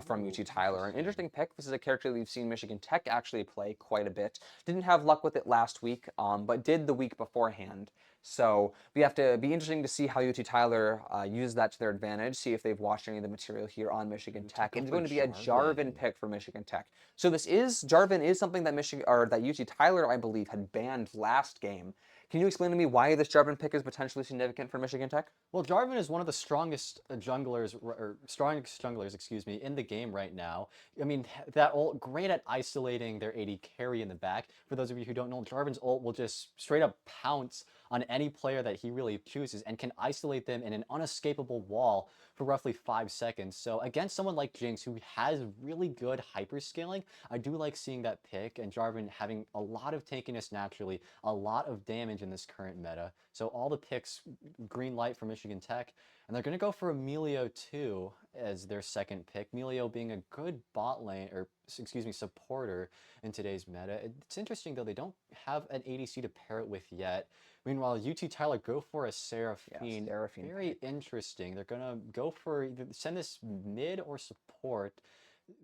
from Ooh, UT Tyler. An interesting. interesting pick. This is a character that we've seen Michigan Tech actually play quite a bit. Didn't have luck with it last week, but did the week beforehand. So we have to be interesting to see how UT Tyler uses that to their advantage, see if they've watched any of the material here on Michigan Ooh, Tech. go It's for going to be a Jarvan Jarvan. pick for Michigan Tech. So this is Jarvan is something that Michigan or that UT Tyler, I believe, had banned last game. Can you explain to me why this Jarvan pick is potentially significant for Michigan Tech? Well, Jarvan is one of the strongest junglers, or strongest junglers, excuse me, in the game right now. I mean, that ult, great at isolating their AD carry in the back. For those of you who don't know, Jarvan's ult will just straight up pounce on any player that he really chooses and can isolate them in an unescapable wall for roughly 5 seconds. So against someone like Jinx, who has really good hyperscaling, I do like seeing that pick, and Jarvan having a lot of tankiness naturally, a lot of damage in this current meta. So all the picks, green light for Michigan Tech, and they're going to go for Emilio too as their second pick. Emilio being a good bot lane, or excuse me, supporter in today's meta. It's interesting though, they don't have an ADC to pair it with yet. Meanwhile, UT Tyler go for a Yeah, Seraphine. Seraphine Very pick. interesting. They're going to go for either send this mid or support.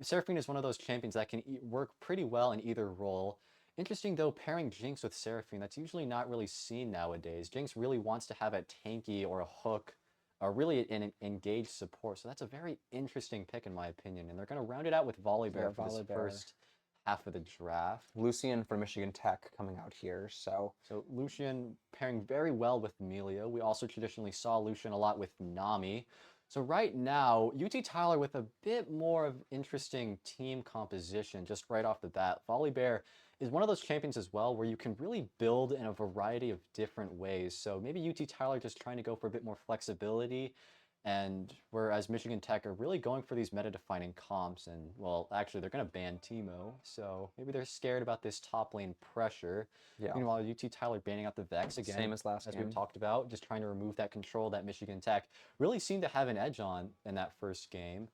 Seraphine is one of those champions that can work pretty well in either role. Interesting though, pairing Jinx with Seraphine, that's usually not really seen nowadays. Jinx really wants to have a tanky or a hook, or really an engaged support. So that's a very interesting pick in my opinion. And they're going to round it out with Yeah, Volibear for this Volibear. first half of the draft. Lucian for Michigan Tech coming out here. So Lucian pairing very well with Emilio. We also traditionally saw Lucian a lot with Nami. So right now, UT Tyler with a bit more of interesting team composition just right off the bat. Volibear is one of those champions as well where you can really build in a variety of different ways. So maybe UT Tyler just trying to go for a bit more flexibility, and whereas Michigan Tech are really going for these meta-defining comps, and well, actually they're going to ban Teemo, so maybe they're scared about this top lane pressure. yeah, Meanwhile, UT Tyler banning out the Vex again, same as last as we've game. talked about, just trying to remove that control that Michigan Tech really seemed to have an edge on in that first game.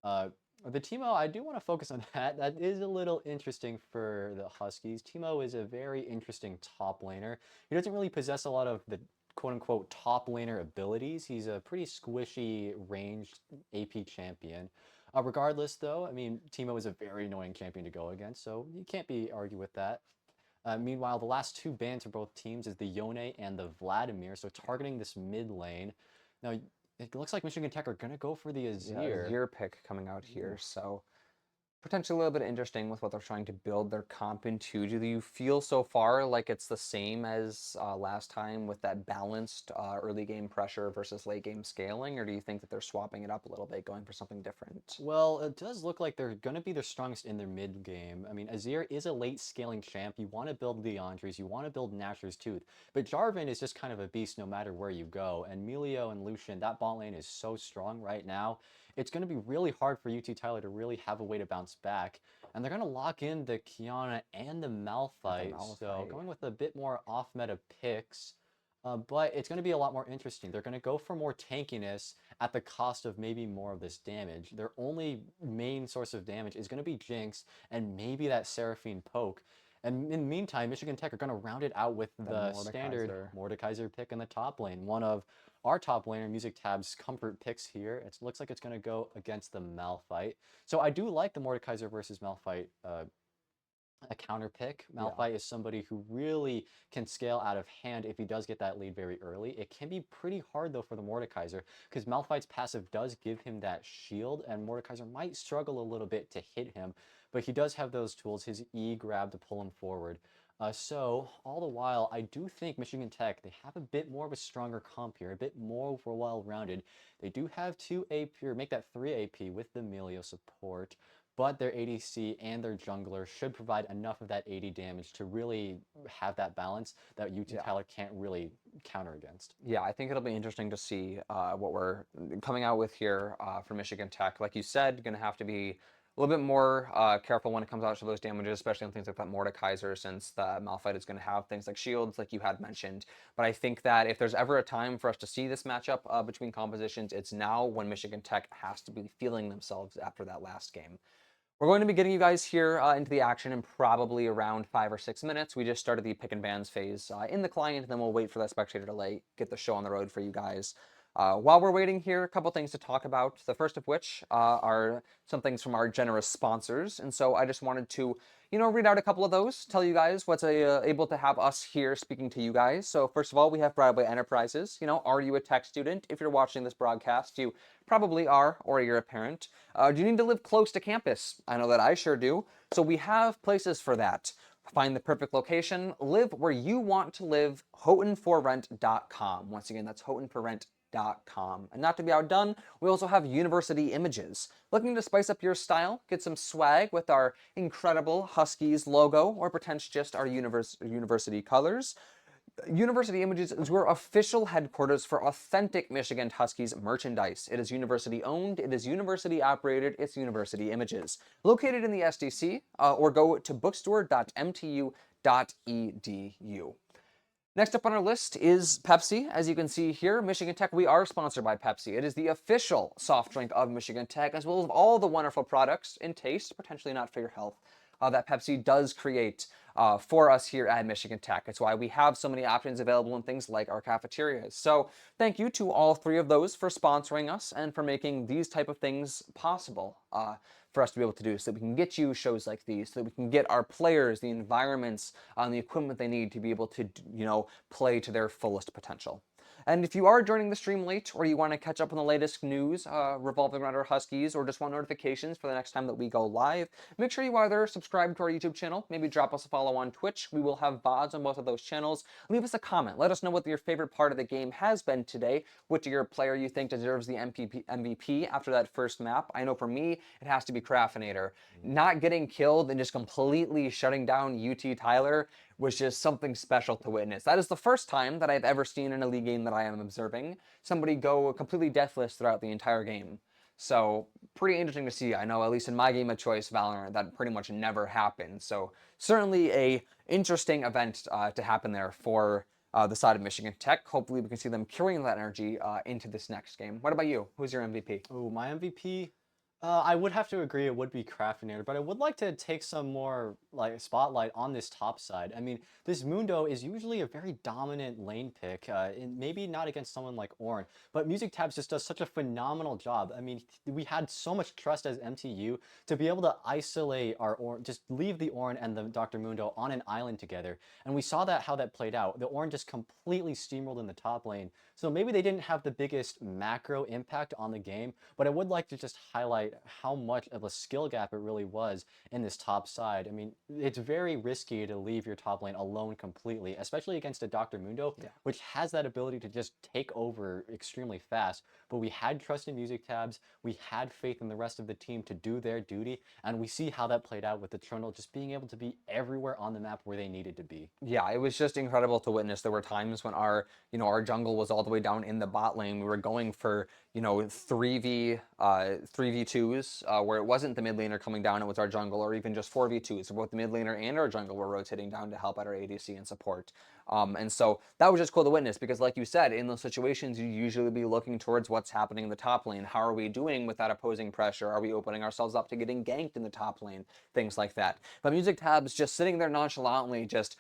Uh, the Teemo, I do want to focus on that. That is a little interesting for the Huskies. Teemo is a very interesting top laner. He doesn't really possess a lot of the quote-unquote top laner abilities. He's a pretty squishy ranged AP champion. Regardless, though, I mean, Teemo is a very annoying champion to go against, so you can't be argue with that. Meanwhile, the last two bans for both teams is the Yone and the Vladimir, so targeting this mid lane. Now, it looks like Michigan Tech are going to go for the Yeah, Azir. Azir pick coming out here. Ooh. So potentially a little bit interesting with what they're trying to build their comp into. Do you feel so far like it's the same as last time with that balanced early game pressure versus late game scaling, or do you think that they're swapping it up a little bit, going for something different? Well, it does look like they're going to be the strongest in their mid game. I mean, Azir is a late scaling champ. You want to build Leandres, you want to build Nashor's Tooth. But Jarvan is just kind of a beast no matter where you go. And Melio and Lucian, that bot lane is so strong right now. It's going to be really hard for UT Tyler to really have a way to bounce back. And they're going to lock in the Kiana and the At the Malphite. So Malphite. going with a bit more off-meta picks. But it's going to be a lot more interesting. They're going to go for more tankiness at the cost of maybe more of this damage. Their only main source of damage is going to be Jinx and maybe that Seraphine poke. And in the meantime, Michigan Tech are going to round it out with The the standard Mordekaiser. Mordekaiser pick in the top lane. One of our top laner, Music Tab's comfort picks here. It looks like it's going to go against the Malphite. So I do like the Mordekaiser versus Malphite a counter pick. Yeah. Malphite is somebody who really can scale out of hand if he does get that lead very early. It can be pretty hard though for the Mordekaiser because Malphite's passive does give him that shield, and Mordekaiser might struggle a little bit to hit him, but he does have those tools, his E grab to pull him forward. So all the while, I do think Michigan Tech, they have a bit more of a stronger comp here, a bit more well-rounded. They do have 2 AP, or make that 3 AP with the Melio support, but their ADC and their jungler should provide enough of that 80 damage to really have that balance that UT Yeah. Tyler can't really counter against. Yeah, I think it'll be interesting to see what we're coming out with here for Michigan Tech. Like you said, going to have to be a little bit more careful when it comes out to those damages, especially on things like that Mordekaiser, since the Malphite is going to have things like shields, like you had mentioned. But I think that if there's ever a time for us to see this matchup between compositions, it's now when Michigan Tech has to be feeling themselves after that last game. We're going to be getting you guys here into the action in probably around 5 or 6 minutes. We just started the pick and bans phase in the client, and then we'll wait for that spectator to get the show on the road for you guys. While we're waiting here, a couple things to talk about. The first of which are some things from our generous sponsors. And so I just wanted to, read out a couple of those, tell you guys what's able to have us here speaking to you guys. So first of all, we have Broadway Enterprises. Are you a tech student? If you're watching this broadcast, you probably are, or you're a parent. Do you need to live close to campus? I know that I sure do. So we have places for that. Find the perfect location, live where you want to live, houghtonforrent.com. Once again, that's houghtonforrent.com. And not to be outdone, we also have University Images. Looking to spice up your style, get some swag with our incredible Huskies logo, or potentially just our university colors. University Images is your official headquarters for authentic Michigan Huskies merchandise. It is university owned, it is university operated, it's University Images. Located in the SDC, or go to bookstore.mtu.edu. Next up on our list is Pepsi. As you can see here, Michigan Tech, we are sponsored by Pepsi. It is the official soft drink of Michigan Tech, as well as all the wonderful products in taste, potentially not for your health, that Pepsi does create for us here at Michigan Tech. It's why we have so many options available in things like our cafeterias. So thank you to all three of those for sponsoring us and for making these type of things possible for us to be able to do, so that we can get you shows like these, so that we can get our players the environments and the equipment they need to be able to, play to their fullest potential. And if you are joining the stream late, or you want to catch up on the latest news revolving around our Huskies, or just want notifications for the next time that we go live, make sure you either subscribe to our YouTube channel, maybe drop us a follow on Twitch. We will have VODs on both of those channels. Leave us a comment. Let us know what your favorite part of the game has been today. Which your player you think deserves the MVP after that first map. I know for me, it has to be Craftinator. Not getting killed and just completely shutting down UT Tyler was just something special to witness. That is the first time that I've ever seen in a league game that I am observing somebody go completely deathless throughout the entire game. So pretty interesting to see. I know at least in my game of choice, Valorant, that pretty much never happened. So certainly a interesting event to happen there for the side of Michigan Tech. Hopefully we can see them carrying that energy into this next game. What about you? Who's your MVP? Oh, my MVP? I would have to agree it would be Craftinator, but I would like to take some more spotlight on this top side. I mean, this Mundo is usually a very dominant lane pick, and maybe not against someone like Ornn, but Music Tabs just does such a phenomenal job. I mean, we had so much trust as MTU to be able to isolate our Ornn, just leave the Ornn and the Dr. Mundo on an island together, and we saw how that played out. The Ornn just completely steamrolled in the top lane, so maybe they didn't have the biggest macro impact on the game, but I would like to just highlight how much of a skill gap it really was in this top side. I mean, it's very risky to leave your top lane alone completely, especially against a Dr. Mundo, which has that ability to just take over extremely fast. But we had trust in Music Tabs, we had faith in the rest of the team to do their duty, and we see how that played out with the Trundle just being able to be everywhere on the map where they needed to be. Yeah, it was just incredible to witness. There were times when our jungle was all the way down in the bot lane. We were going for, 3v2s, where it wasn't the mid laner coming down, it was our jungle, or even just 4v2s, where both the mid laner and our jungle were rotating down to help out our ADC and support. And so that was just cool to witness, because like you said, in those situations, you usually be looking towards what's happening in the top lane. How are we doing with that opposing pressure? Are we opening ourselves up to getting ganked in the top lane? Things like that. But Music Tabs just sitting there nonchalantly, just,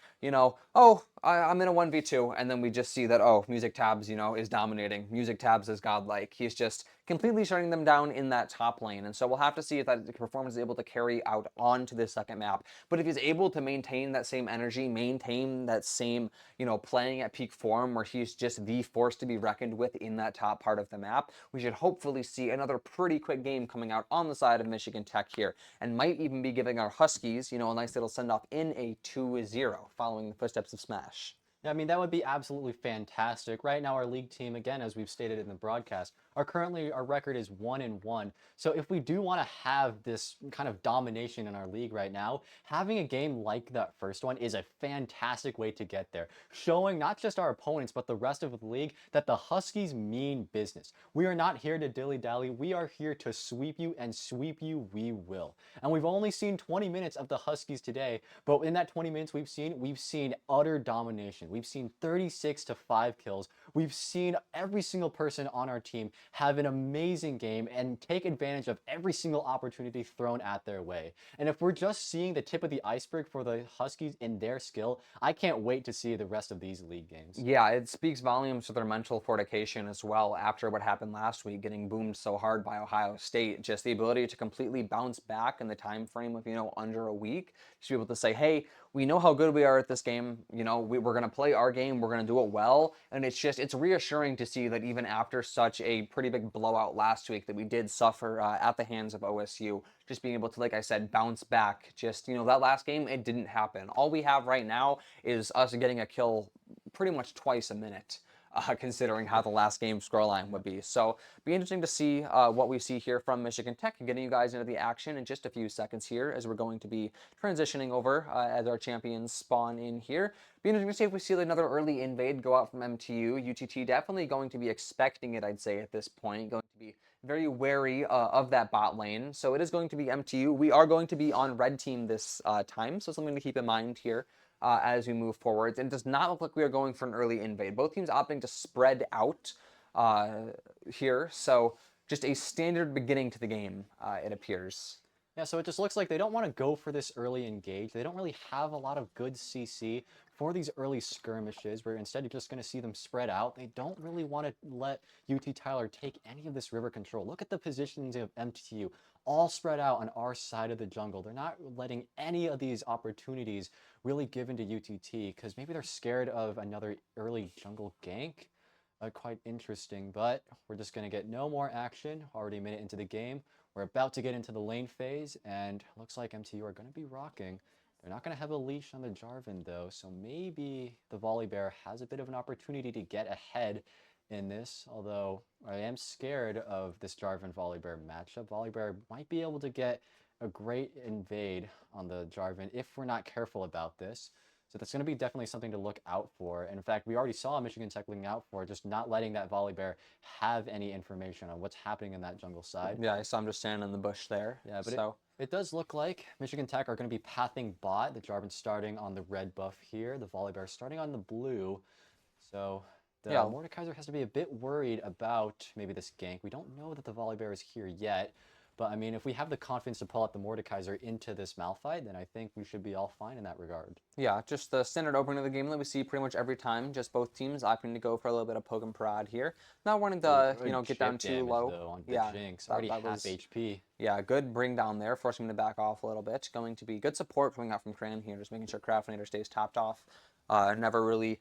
oh, I'm in a 1v2, and then we just see that, oh, Music Tabs, is dominating. Music Tabs is godlike. He's just completely shutting them down in that top lane. And so we'll have to see if that performance is able to carry out onto the second map. But if he's able to maintain that same energy, maintain that same, playing at peak form where he's just the force to be reckoned with in that top part of the map, we should hopefully see another pretty quick game coming out on the side of Michigan Tech here, and might even be giving our Huskies, a nice little send-off in a 2-0 following the footsteps of Smash. Yeah, I mean, that would be absolutely fantastic. Right now, our league team, again, as we've stated in the broadcast, our record is 1-1. So if we do want to have this kind of domination in our league right now, having a game like that first one is a fantastic way to get there. Showing not just our opponents, but the rest of the league that the Huskies mean business. We are not here to dilly-dally. We are here to sweep you, and sweep you we will. And we've only seen 20 minutes of the Huskies today, but in that 20 minutes we've seen utter domination. We've seen 36 to 5 kills. We've seen every single person on our team have an amazing game and take advantage of every single opportunity thrown at their way. And if we're just seeing the tip of the iceberg for the Huskies in their skill, I can't wait to see the rest of these league games. Yeah, it speaks volumes to their mental fortification as well after what happened last week, getting boomed so hard by Ohio State. Just the ability to completely bounce back in the time frame of, under a week. Just be able to say, hey, we know how good we are at this game. We're going to play our game. We're going to do it well. And it's reassuring to see that even after such a pretty big blowout last week that we did suffer at the hands of OSU, just being able to, like I said, bounce back. Just, that last game, it didn't happen. All we have right now is us getting a kill pretty much twice a minute. Considering how the last game scoreline would be. So be interesting to see what we see here from Michigan Tech, and getting you guys into the action in just a few seconds here as we're going to be transitioning over as our champions spawn in here. Be interesting to see if we see another early invade go out from MTU. UTT definitely going to be expecting it, I'd say, at this point. Going to be very wary of that bot lane. So it is going to be MTU. We are going to be on red team this time, so something to keep in mind here. As we move forward. And it does not look like we are going for an early invade. Both teams opting to spread out here. So just a standard beginning to the game, it appears. Yeah, so it just looks like they don't want to go for this early engage. They don't really have a lot of good CC for these early skirmishes, where instead you're just going to see them spread out. They don't really want to let UT Tyler take any of this river control. Look at the positions of MTU, all spread out on our side of the jungle. They're not letting any of these opportunities really given to UTT, because maybe they're scared of another early jungle gank. Quite interesting, but we're just going to get no more action. Already a minute into the game. We're about to get into the lane phase, and looks like MTU are going to be rocking. They're not going to have a leash on the Jarvan, though, so maybe the Volibear has a bit of an opportunity to get ahead in this, although I am scared of this Jarvan Volibear matchup. Volibear might be able to get a great invade on the Jarvan if we're not careful about this. So that's going to be definitely something to look out for. And in fact, we already saw Michigan Tech looking out for just not letting that Volibear have any information on what's happening in that jungle side. Yeah, I saw him just standing in the bush there. Yeah, but it does look like Michigan Tech are going to be pathing bot. The Jarvan starting on the red buff here. The Volibear starting on the blue. So the Mordekaiser has to be a bit worried about maybe this gank. We don't know that the Volibear is here yet. But I mean, if we have the confidence to pull out the Mordekaiser into this Malphite, then I think we should be all fine in that regard. Yeah, just the standard opening of the game that we see pretty much every time. Just both teams opting to go for a little bit of poke and prod here. Not wanting to, get down too low. Though, on the Jinx. Already half HP. Yeah, good bring down there, forcing him to back off a little bit. Going to be good support coming out from Cran here, just making sure Craftinator stays topped off. Never really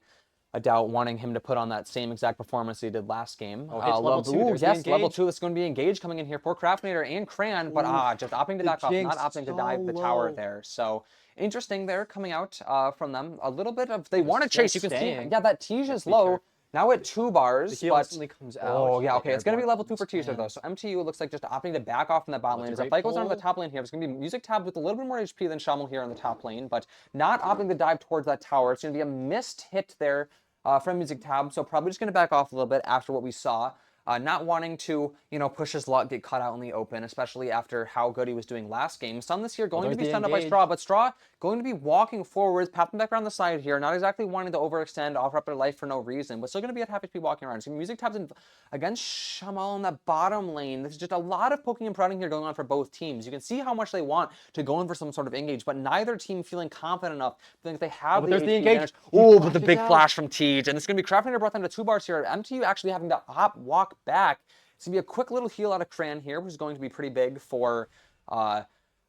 a doubt wanting him to put on that same exact performance he did last game. Oh, level 2. Yes, level 2. It's going to be engaged coming in here for Craftinator and Cran, but just opting to back off, not opting to dive the tower there. So interesting there coming out from them. A little bit of, they want to chase. You can see, that Tej is low. Now at 2 bars, the heal instantly comes out. Oh, yeah, okay. It's going to be level 2 for Teaser, though. So MTU looks like just opting to back off in that bot lane. As the fight goes on to the top lane here, there's going to be Music Tab with a little bit more HP than Shamel here on the top lane, but not opting to dive towards that tower. It's going to be a missed hit there from Music Tab, so probably just going to back off a little bit after what we saw. Not wanting to, push his luck, get caught out in the open, especially after how good he was doing last game. Stun this year going to be stunned up by Straw, but Straw going to be walking forwards, pathing back around the side here, not exactly wanting to overextend, offer up their life for no reason, but still going to be at happy to be walking around. So Music Tab's against Shamal in that bottom lane. There's just a lot of poking and prodding here going on for both teams. You can see how much they want to go in for some sort of engage, but neither team feeling confident enough, feeling they have the engage. Oh, but the big flash from Tej, and it's going to be Craftinator brought them to 2 bars here. MTU actually having to walk back. It's going to be a quick little heal out of Cran here, which is going to be pretty big for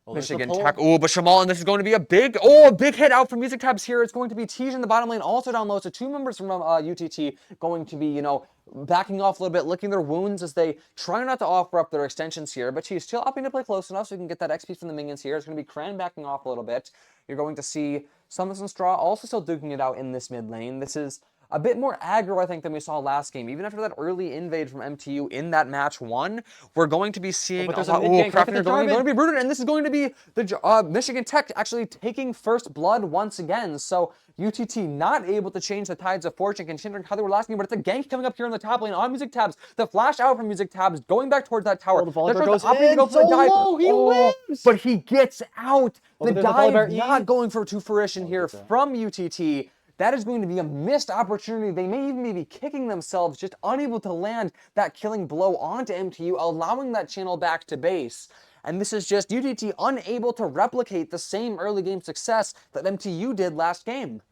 Michigan pull. Tech. Oh, but Shamal, and this is going to be a big hit out from Music Tabs here. It's going to be Tej in the bottom lane, also down low. So 2 members from UTT going to be, backing off a little bit, licking their wounds as they try not to offer up their extensions here. But she's still opting to play close enough so we can get that XP from the minions here. It's going to be Cran backing off a little bit. You're going to see Sunless and Straw also still duking it out in this mid lane. This is a bit more aggro, I think, than we saw last game. Even after that early invade from MTU in that match 1, we're going to be seeing Crafter going to be rooted, and this is going to be the Michigan Tech actually taking first blood once again. So UTT not able to change the tides of fortune, considering how they were last game, but it's a gank coming up here in the top lane on Music Tabs. The flash out from Music Tabs, going back towards that tower. The Volibear goes in, go for a dive. Low, he wins! But he gets out. The dive not E. going to fruition here from UTT. That is going to be a missed opportunity. They may even be kicking themselves, just unable to land that killing blow onto MTU, allowing that channel back to base. And this is just UTT unable to replicate the same early game success that MTU did last game.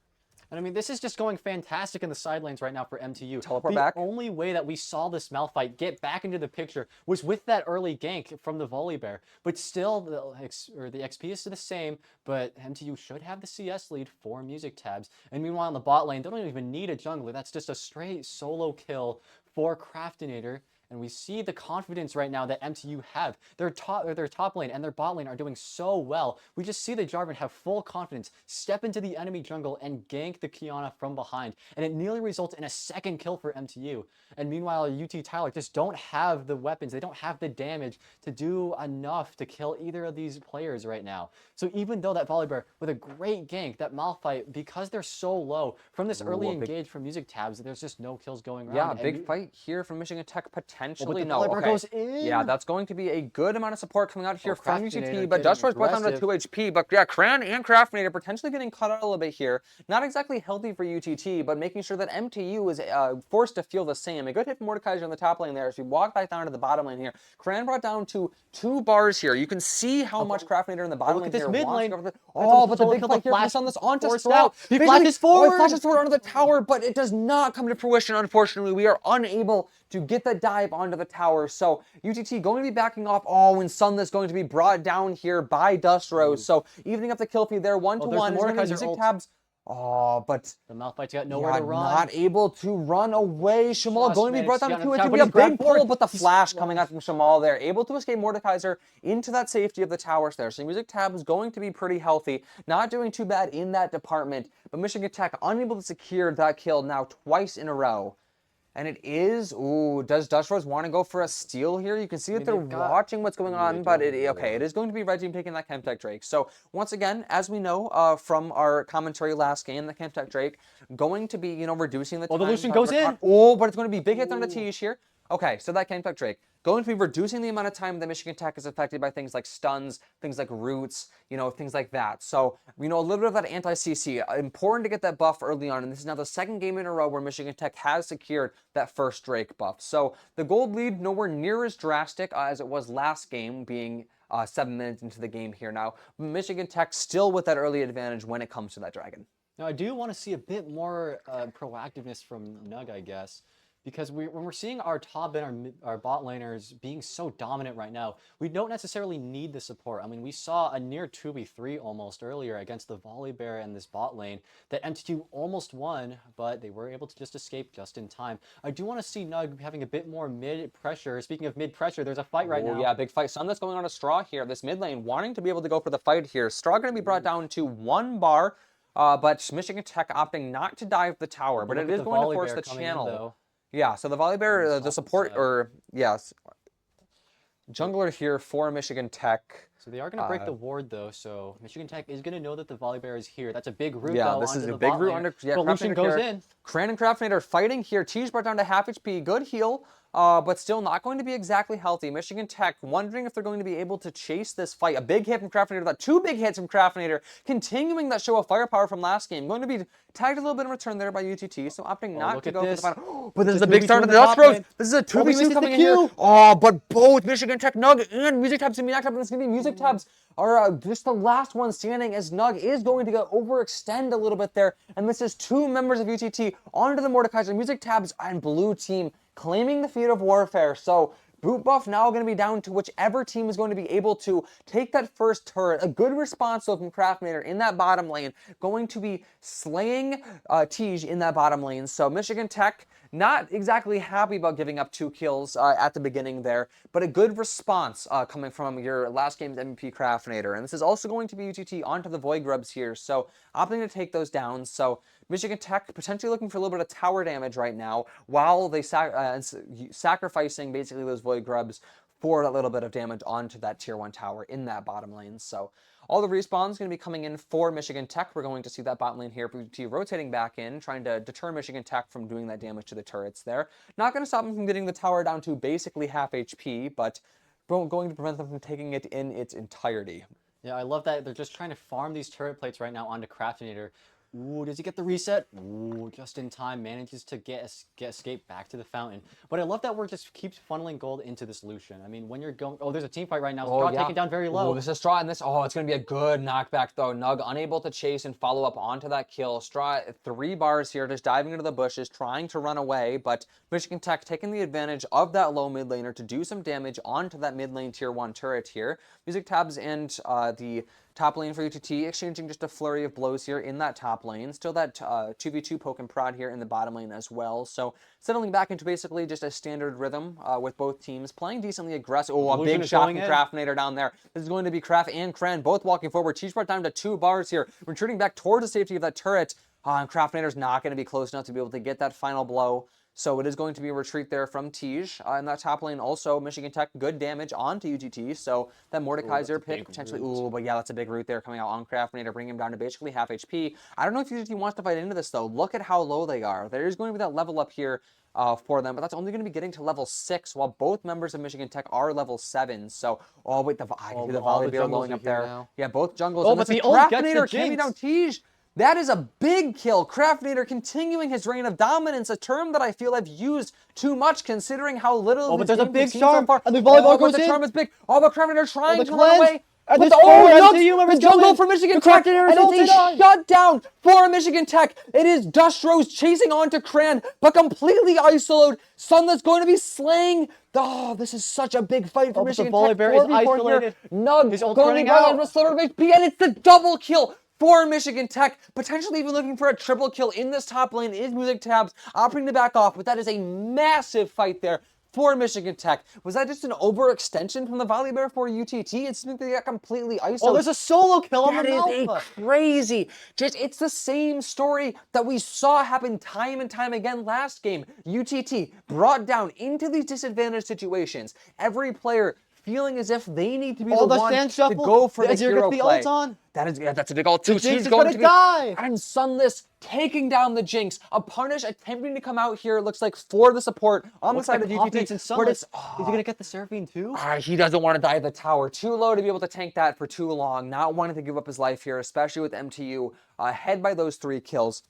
And I mean, this is just going fantastic in the side lanes right now for MTU. Teleport back. The only way that we saw this Malphite get back into the picture was with that early gank from the Volibear. But still, the XP is the same, but MTU should have the CS lead for Music Tabs. And meanwhile, in the bot lane, they don't even need a jungler. That's just a straight solo kill for Craftinator. And we see the confidence right now that MTU have. Their top lane and their bot lane are doing so well. We just see the Jarvan have full confidence, step into the enemy jungle and gank the Kiana from behind. And it nearly results in a second kill for MTU. And meanwhile, UT Tyler just don't have the weapons. They don't have the damage to do enough to kill either of these players right now. So even though that Volibear with a great gank, that Malphite, because they're so low, from this early engage from Music Tabs, there's just no kills going around. Yeah, big fight here from Michigan Tech potentially. Goes in. Yeah, that's going to be a good amount of support coming out here from UTT, but Dustroy's brought down to 2 HP. But yeah, Cran and Craftinator potentially getting cut out a little bit here. Not exactly healthy for UTT, but making sure that MTU is forced to feel the same. A good hit from Mordekaiser in the top lane there as we walk back down to the bottom lane here. Cran brought down to 2 bars here. You can see how much Craftinator in the bottom lane here mid lane. But the big play here flash on this onto Straw. He flashes forward. He flashes forward onto the tower, but it does not come to fruition, unfortunately. We are unable to get the dive onto the tower. So UTT going to be backing off. And Sunless going to be brought down here by Dustros. So evening up the kill feed there, 1-1. Music Tabs. But the Malphite's got nowhere to run. Not able to run away. Shamal going to be brought down to 2 HP. It's going to be a big pull, but the flash coming out from Shamal there. Able to escape Mordekaiser into that safety of the towers there. So Music Tab is going to be pretty healthy. Not doing too bad in that department. But Michigan Tech unable to secure that kill now twice in a row. And it is, does Dustros want to go for a steal here? You can see that they're watching what's going on, but it is going to be Red Team taking that Chemtech Drake. So once again, as we know from our commentary last game, the Chemtech Drake going to be, reducing the time. The Lucian goes in. But it's going to be big hits on the Tish here. Okay, so that Chemtech Drake going to be reducing the amount of time that Michigan Tech is affected by things like stuns, things like roots, things like that. So, a little bit of that anti-CC. Important to get that buff early on, and this is now the second game in a row where Michigan Tech has secured that first Drake buff. So, the gold lead nowhere near as drastic as it was last game, being 7 minutes into the game here now. Michigan Tech still with that early advantage when it comes to that dragon. Now, I do want to see a bit more proactiveness from Nug, I guess. Because when we're seeing our top and our bot laners being so dominant right now, we don't necessarily need the support. I mean, we saw a near 2v3 almost earlier against the Volibear and this bot lane that MTU almost won, but they were able to just escape just in time. I do want to see Nug having a bit more mid pressure. Speaking of mid pressure, there's a fight right now. Yeah, big fight. Sunless going on a Straw here. This mid lane wanting to be able to go for the fight here. Straw going to be brought down to 1 bar, but Michigan Tech opting not to dive the tower, but it is going to force the channel. Yeah, so the Volibear, the support, jungler here for Michigan Tech. So they are going to break the ward, though, so Michigan Tech is going to know that the Volibear is here. That's a big root, though, this is a big root under... Yeah, Lucian goes in. Cran and Craftinator fighting here. Tej brought down to half HP. Good heal, but still not going to be exactly healthy. Michigan Tech wondering if they're going to be able to chase this fight. A big hit from Craftinator. That 2 big hits from Craftinator. Continuing that show of firepower from last game. Going to be tagged a little bit in return there by UTT, so opting not to go for the final. But this is a big start of the Dustros. This is a 2v2 coming in here. But both Michigan Tech, Nug, and Music Tabs going to be knocked up. And it's going to be Music Tabs are just the last one standing as Nug is going to overextend a little bit there. And this is 2 members of UTT onto the Mordekaiser. Music Tabs and Blue Team claiming the feat of warfare. So boot buff now going to be down to whichever team is going to be able to take that first turret. A good response though from Craftinator in that bottom lane, going to be slaying Tej in that bottom lane. So Michigan Tech, not exactly happy about giving up 2 kills at the beginning there, but a good response coming from your last game's MVP Craftinator. And this is also going to be UTT onto the Void Grubs here, so opting to take those down. So Michigan Tech potentially looking for a little bit of tower damage right now, while they sacrificing basically those Void Grubs for a little bit of damage onto that tier 1 tower in that bottom lane. So all the respawns going to be coming in for Michigan Tech. We're going to see that bot lane here, UT rotating back in, trying to deter Michigan Tech from doing that damage to the turrets there. Not going to stop them from getting the tower down to basically half HP, but going to prevent them from taking it in its entirety. Yeah, I love that they're just trying to farm these turret plates right now onto Craftinator. Ooh, does he get the reset? Ooh, just in time, manages to get escape back to the fountain. But I love that we're just keeps funneling gold into this Lucian. I mean, when you're going, oh, there's a team fight right now. Straw taken down very low. Oh, this is Straw, and this, oh, it's going to be a good knockback though. Nug unable to chase and follow up onto that kill. Straw 3 bars here, just diving into the bushes, trying to run away, but Michigan Tech taking the advantage of that low mid laner to do some damage onto that mid lane tier 1 turret here. Music Tabs and the top lane for UTT, exchanging just a flurry of blows here in that top lane. Still that 2v2 poke and prod here in the bottom lane as well. So settling back into basically just a standard rhythm with both teams. Playing decently aggressive. Oh, a big shot from Craftinator down there. This is going to be Craft and Kren both walking forward. Cheese brought down to 2 bars here. Retreating back towards the safety of that turret. And Craftinator's not going to be close enough to be able to get that final blow. So it is going to be a retreat there from Tej. In that top lane also, Michigan Tech, good damage onto UTT. So that Mordekaiser pick potentially, but yeah, that's a big root there coming out on Craftinator, bringing him down to basically half HP. I don't know if UTT wants to fight into this though. Look at how low they are. There is going to be that level up here for them, but that's only going to be getting to level 6, while both members of Michigan Tech are level 7. So, oh wait, I can hear the volley bear blowing up there. Now. Yeah, both jungles. Oh, and but the Craftinator can't be down Tej. That is a big kill. Craftinator continuing his reign of dominance, a term that I feel I've used too much considering how little but there's a big charm. So and the volleyball goes the in. charm is big. Oh, but Craftinator trying to run away. And but the jungle for Michigan Tech, and it's a shutdown for Michigan Tech. It is Dust Rose chasing on to Cran, but completely isolated. Sunless going to be slaying. Oh, this is such a big fight for Michigan Tech. Bear is isolated. Nug His ult going out. with Slaughter of HP, and it's the double kill for Michigan Tech, potentially even looking for a triple kill in this top lane is Music Tabs, opting to back off, but that is a massive fight there for Michigan Tech. Was that just an overextension from the volley bear for UTT? It seems they got completely isolated. Oh, there's a solo kill on the That is a crazy. It's the same story that we saw happen time and time again last game. UTT brought down into these disadvantaged situations. Every player feeling as if they need to be the one to go for the hero play. That's a big ult too. Jinx is going to die. And Sunless taking down the Jinx. A Punish attempting to come out here, looks like, for the support on the side of UTT. Is he going to get the Seraphine too? He doesn't want to die at the tower. Too low to be able to tank that for too long. Not wanting to give up his life here, especially with MTU ahead by those 3 kills.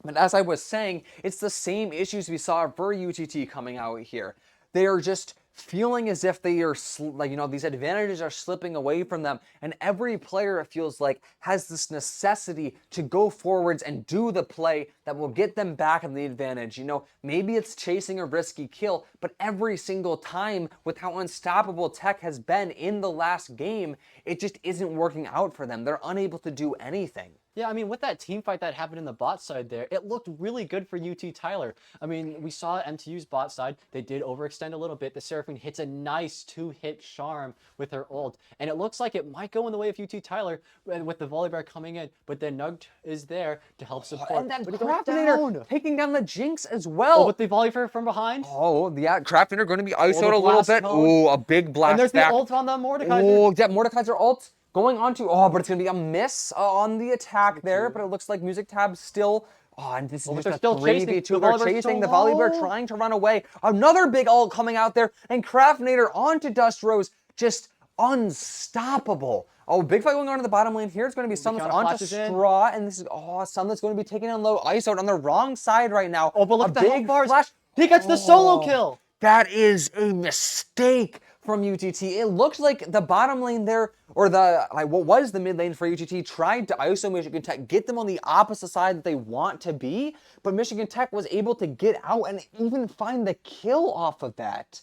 But as I was saying, it's the same issues we saw for UTT coming out here. They are just feeling as if they are, these advantages are slipping away from them. And every player, it feels like, has this necessity to go forwards and do the play that will get them back in the advantage. Maybe it's chasing a risky kill, but every single time with how unstoppable Tech has been in the last game, it just isn't working out for them. They're unable to do anything. Yeah, I mean, with that team fight that happened in the bot side there, it looked really good for UT Tyler. I mean, we saw MTU's bot side. They did overextend a little bit. The Seraphine hits a nice 2-hit charm with her ult. And it looks like it might go in the way of UT Tyler with the Volleybear coming in. But then Nug is there to help support. And then Craftinator taking down the Jinx as well. Oh, with the Volleybear from behind. Oh, yeah, Craftinator going to be ISO'd a little bit. Oh, a big blast. And there's back. the ult on the Mordekaiser. Oh, that Mordekaiser ult. Going on to, but it's going to be a miss on the attack there, but it looks like Music Tab still, and this is just a 3v2. They're chasing the Volleybear, trying to run away. Another big ult coming out there, and Craftinator onto Dust Rose, just unstoppable. Oh, big fight going on in the bottom lane here. It's going to be Sunless onto Straw, and this is, Sunless going to be taking on low ISO on the wrong side right now. Oh, but look at the big flash. He gets the solo kill. That is a mistake from UTT. It looked like the bottom lane there, or what was the mid lane for UTT, tried to ISO Michigan Tech, get them on the opposite side that they want to be, but Michigan Tech was able to get out and even find the kill off of that.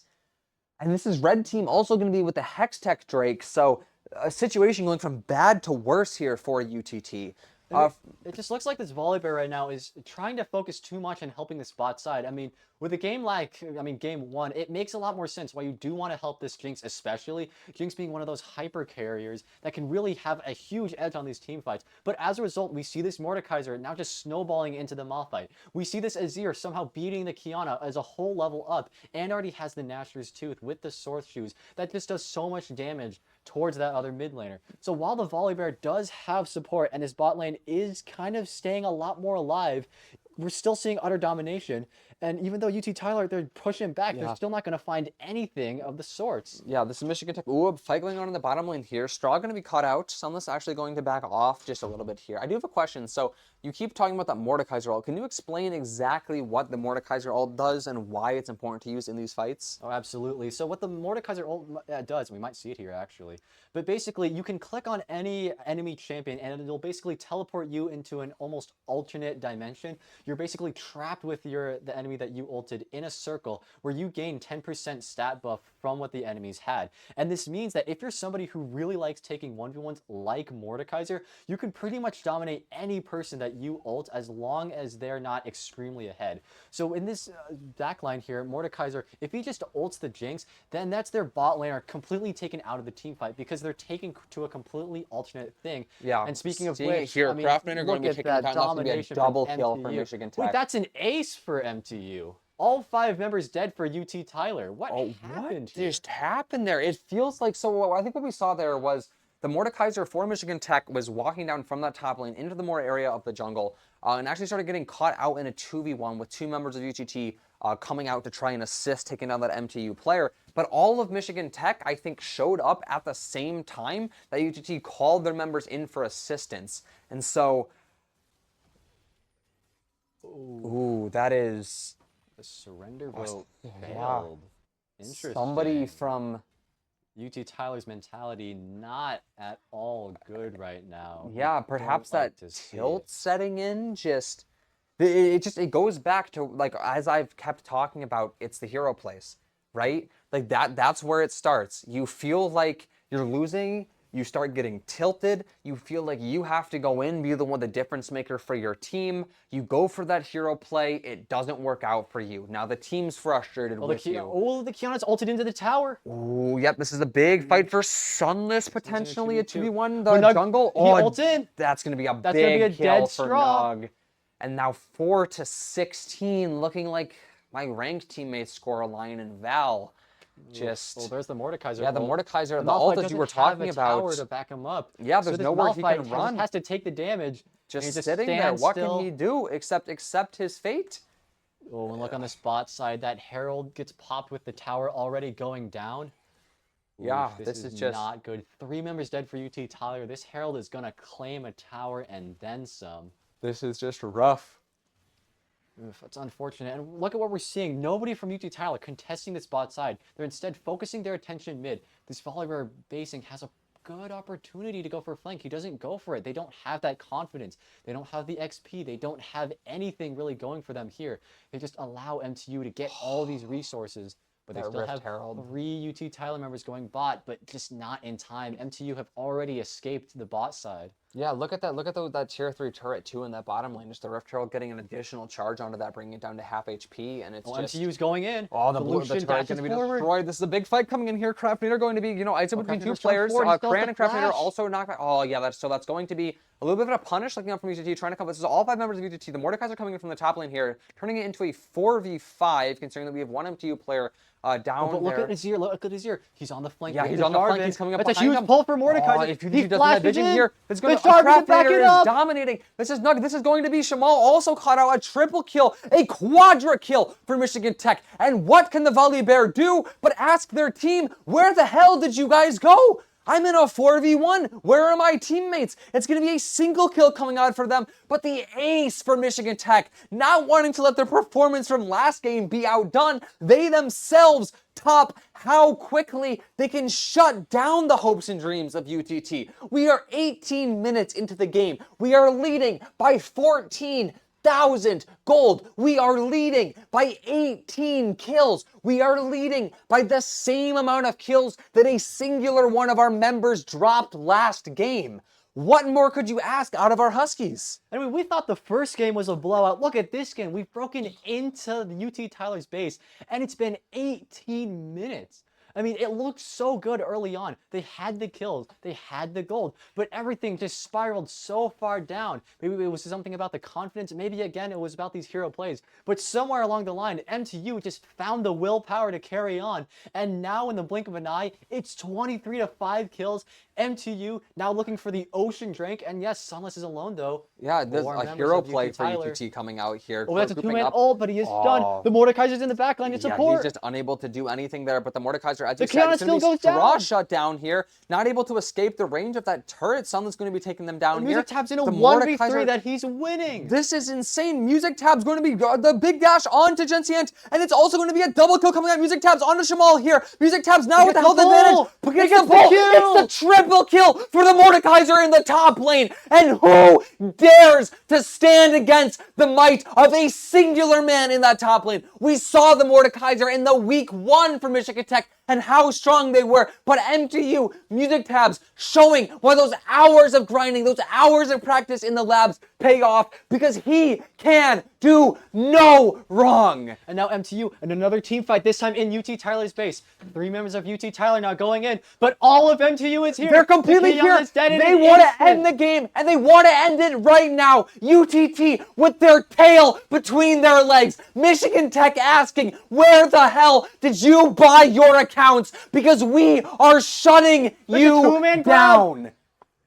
And this is red team also going to be with the Hex Tech Drake. So a situation going from bad to worse here for UTT. It just looks like this Volibear right now is trying to focus too much on helping the spot side. I mean, with a game like, game 1, it makes a lot more sense why you do want to help this Jinx, especially Jinx being one of those hyper carriers that can really have a huge edge on these team fights. But as a result, we see this Mordekaiser now just snowballing into the Malphite. We see this Azir somehow beating the Kiana as a whole level up and already has the Nashor's Tooth with the Sword Shoes. That just does so much damage towards that other mid laner. So while the Volibear does have support and his bot lane is kind of staying a lot more alive, we're still seeing utter domination. And even though UT Tyler, they're pushing back, they're still not going to find anything of the sorts. Yeah, this is Michigan Tech. Ooh, a fight going on in the bottom lane here. Straw going to be caught out. Sunless actually going to back off just a little bit here. I do have a question. So you keep talking about that Mordekaiser ult. Can you explain exactly what the Mordekaiser ult does and why it's important to use in these fights? Oh, absolutely. So what the Mordekaiser ult does, and we might see it here actually, but basically you can click on any enemy champion and it'll basically teleport you into an almost alternate dimension. You're basically trapped with the enemy that you ulted in a circle where you gain 10% stat buff from what the enemies had. And this means that if you're somebody who really likes taking 1v1s like Mordekaiser, you can pretty much dominate any person that you ult as long as they're not extremely ahead. So in this backline here, Mordekaiser, if he just ults the Jinx, then that's their bot laner completely taken out of the team fight because they're taken to a completely alternate thing. Yeah. And speaking of Seeing which, here, I mean, Craftman are going to be look at taking that down. That's going to be a domination double from kill for MTU. Michigan Tech. Wait, that's an ace for MTU. All 5 members dead for UT Tyler. What happened here? Just happened there? It feels like, so I think what we saw there was the Mordekaiser for Michigan Tech was walking down from that top lane into the more area of the jungle and actually started getting caught out in a 2v1 with 2 members of UTT coming out to try and assist taking down that MTU player. But all of Michigan Tech, I think, showed up at the same time that UTT called their members in for assistance. And so, ooh, that is... The surrender vote Yeah. failed. Interesting. Somebody from... UT Tyler's mentality not at all good right now. Yeah, perhaps that to see tilt it. setting in just it goes back to, like, as I've kept talking about, it's the hero place, right? Like that's where it starts. You feel like you're losing, you start getting tilted, you feel like you have to go in, be the one, the difference maker for your team. You go for that hero play, it doesn't work out for you. Now the team's frustrated with you. Oh, the Kiana's ulted into the tower. Ooh, yep, this is a big fight for Sunless, potentially a 2v1, the Nug, jungle. He ults in. That's going to be a That's big gonna be a kill dead for straw. Nug. And now 4-16, looking like my ranked teammates score a line in Val. Just... Well, there's the Mordekaiser. Yeah, the ult. Mordekaiser, the Malphite ult as you were doesn't have talking a about. tower to back him up. Yeah, there's so nowhere he can Malphite run. has to take the damage. Just just sitting there. stands What still. can he do except accept his fate? Oh, and look on the spot side. That Herald gets popped with the tower already going down. Yeah, Oof, this is just not good. 3 members dead for UT Tyler. This Herald is going to claim a tower and then some. This is just rough. Oof, that's unfortunate. And look at what we're seeing. Nobody from UT Tyler contesting this bot side. They're instead focusing their attention mid. This Volibear basing has a good opportunity to go for a flank. He doesn't go for it. They don't have that confidence. They don't have the XP. They don't have anything really going for them here. They just allow MTU to get all these resources. But they still have Herald. 3 UT Tyler members going bot, but just not in time. MTU have already escaped the bot side. Yeah, look at that. Look at that tier 3 turret too in that bottom lane. Just the Rift Herald getting an additional charge onto that, bringing it down to half HP, and it's just... MTU's going in. Oh, the Lucian turret going to be destroyed. This is a big fight coming in here. Craftinator going to be, item between 2 players. Cran and Craftinator also knocked back. Oh, yeah, that's going to be a little bit of a punish looking up from UTT, trying to come. This is all 5 members of UTT. The Mordekaiser coming in from the top lane here, turning it into a 4v5, considering that we have 1 MTU player down but look there. at Azir, look at Azir. He's on the flank. Yeah, with he's the on the flank. Jarvan. He's coming up That's a behind huge him. pull for Mordekaiser. If he he doesn't have flashes vision in. here, it's going the to Jarvan to back Craftinator it is up. dominating. This is Nug. This is going to be Shamal also caught out a triple kill, a quadra kill for Michigan Tech. And what can the Volibear do but ask their team, where the hell did you guys go? I'm in a 4v1. Where are my teammates? It's going to be a single kill coming out for them, but the ace for Michigan Tech, not wanting to let their performance from last game be outdone, they themselves top how quickly they can shut down the hopes and dreams of UTT. We are 18 minutes into the game. We are leading by 14 1,000 gold. We are leading by 18 kills. We are leading by the same amount of kills that a singular one of our members dropped last game. What more could you ask out of our Huskies? I mean, we thought the first game was a blowout. Look at this game. We've broken into the UT Tyler's base, and it's been 18 minutes. I mean, it looked so good early on. They had the kills, they had the gold, but everything just spiraled so far down. Maybe it was something about the confidence. Maybe, again, it was about these hero plays. But somewhere along the line, MTU just found the willpower to carry on. And now, in the blink of an eye, it's 23 to 5 kills. MTU now looking for the Ocean Drink. And yes, Sunless is alone, though. Yeah, there's a hero play for Tyler. UTT coming out here. Oh, that's a two-man ult, but he is done. The Mordekaiser's in the backline to support. He's just unable to do anything there, but the Mordekaiser, as The you said, Kiana is going to still be goes down. straw shut down here. Not able to escape the range of that turret. Sunless going to be taking them down The here. Music Tab's in a The 1v3 Mordekaiser- that he's winning. This is insane. Music Tab's going to be the big dash onto Gensient, and it's also going to be a double kill coming out. Music Tab's onto Shamal here. Music Tab's now with the health advantage. But gets the pull. It's the triple kill for the Mordekaiser in the top lane. And who dares to stand against the might of a singular man in that top lane? We saw the Mordekaiser in the week 1 for Michigan Tech and how strong they were. But MTU, Music Tabs, showing why those hours of grinding, those hours of practice in the labs pay off, because he can do no wrong. And now MTU and another team fight, this time in UT Tyler's base. 3 members of UT Tyler now going in, but all of MTU is here. They're completely here. They want to end the game, and they want to end it right now. UTT with their tail between their legs. Michigan Tech asking, where the hell did you buy your accounts? Because we are shutting you down.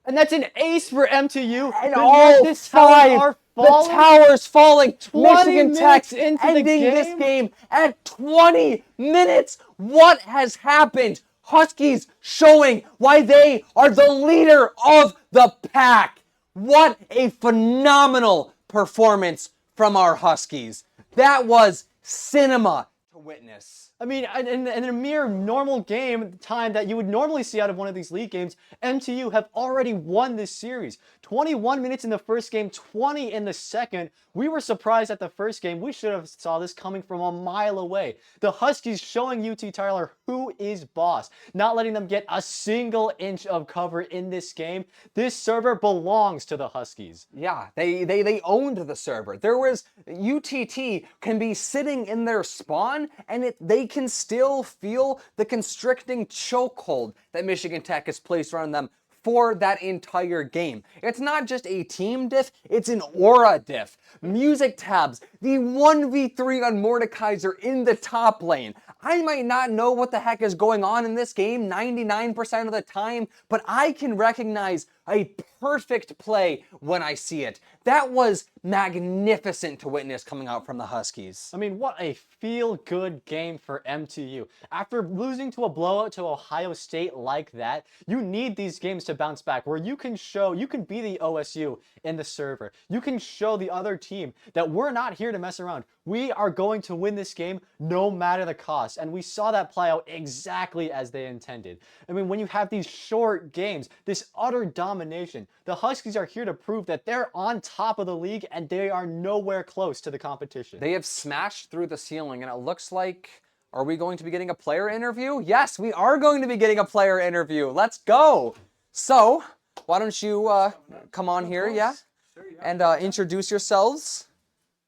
And that's an ace for MTU. And all 5, the towers falling. 20 Michigan Tech minutes into the ending this game. game at 20 minutes. What has happened? Huskies showing why they are the leader of the pack. What a phenomenal performance from our Huskies. That was cinema to witness. I mean, in a mere normal game time that you would normally see out of one of these league games, MTU have already won this series. 21 minutes in the first game, 20 in the second. We were surprised at the first game. We should have saw this coming from a mile away. The Huskies showing UT Tyler who is boss, not letting them get a single inch of cover in this game. This server belongs to the Huskies. Yeah, they owned the server. There was UTT can be sitting in their spawn, and they can still feel the constricting chokehold that Michigan Tech has placed around them for that entire game. It's not just a team diff, it's an aura diff. Music Tabs, the 1v3 on Mordekaiser in the top lane. I might not know what the heck is going on in this game 99% of the time, but I can recognize a perfect play when I see it. That was magnificent to witness coming out from the Huskies. I mean, what a feel-good game for MTU. After losing to a blowout to Ohio State like that, you need these games to bounce back, where you can be the OSU in the server. You can show the other team that we're not here to mess around. We are going to win this game no matter the cost. And we saw that play out exactly as they intended. I mean, when you have these short games, this utter domination, the Huskies are here to prove that they're on top of the league and they are nowhere close to the competition. They have smashed through the ceiling, and it looks like, are we going to be getting a player interview? Yes, we are going to be getting a player interview. Let's go. So, why don't you come on here, yeah? Sure, yeah. And introduce yourselves.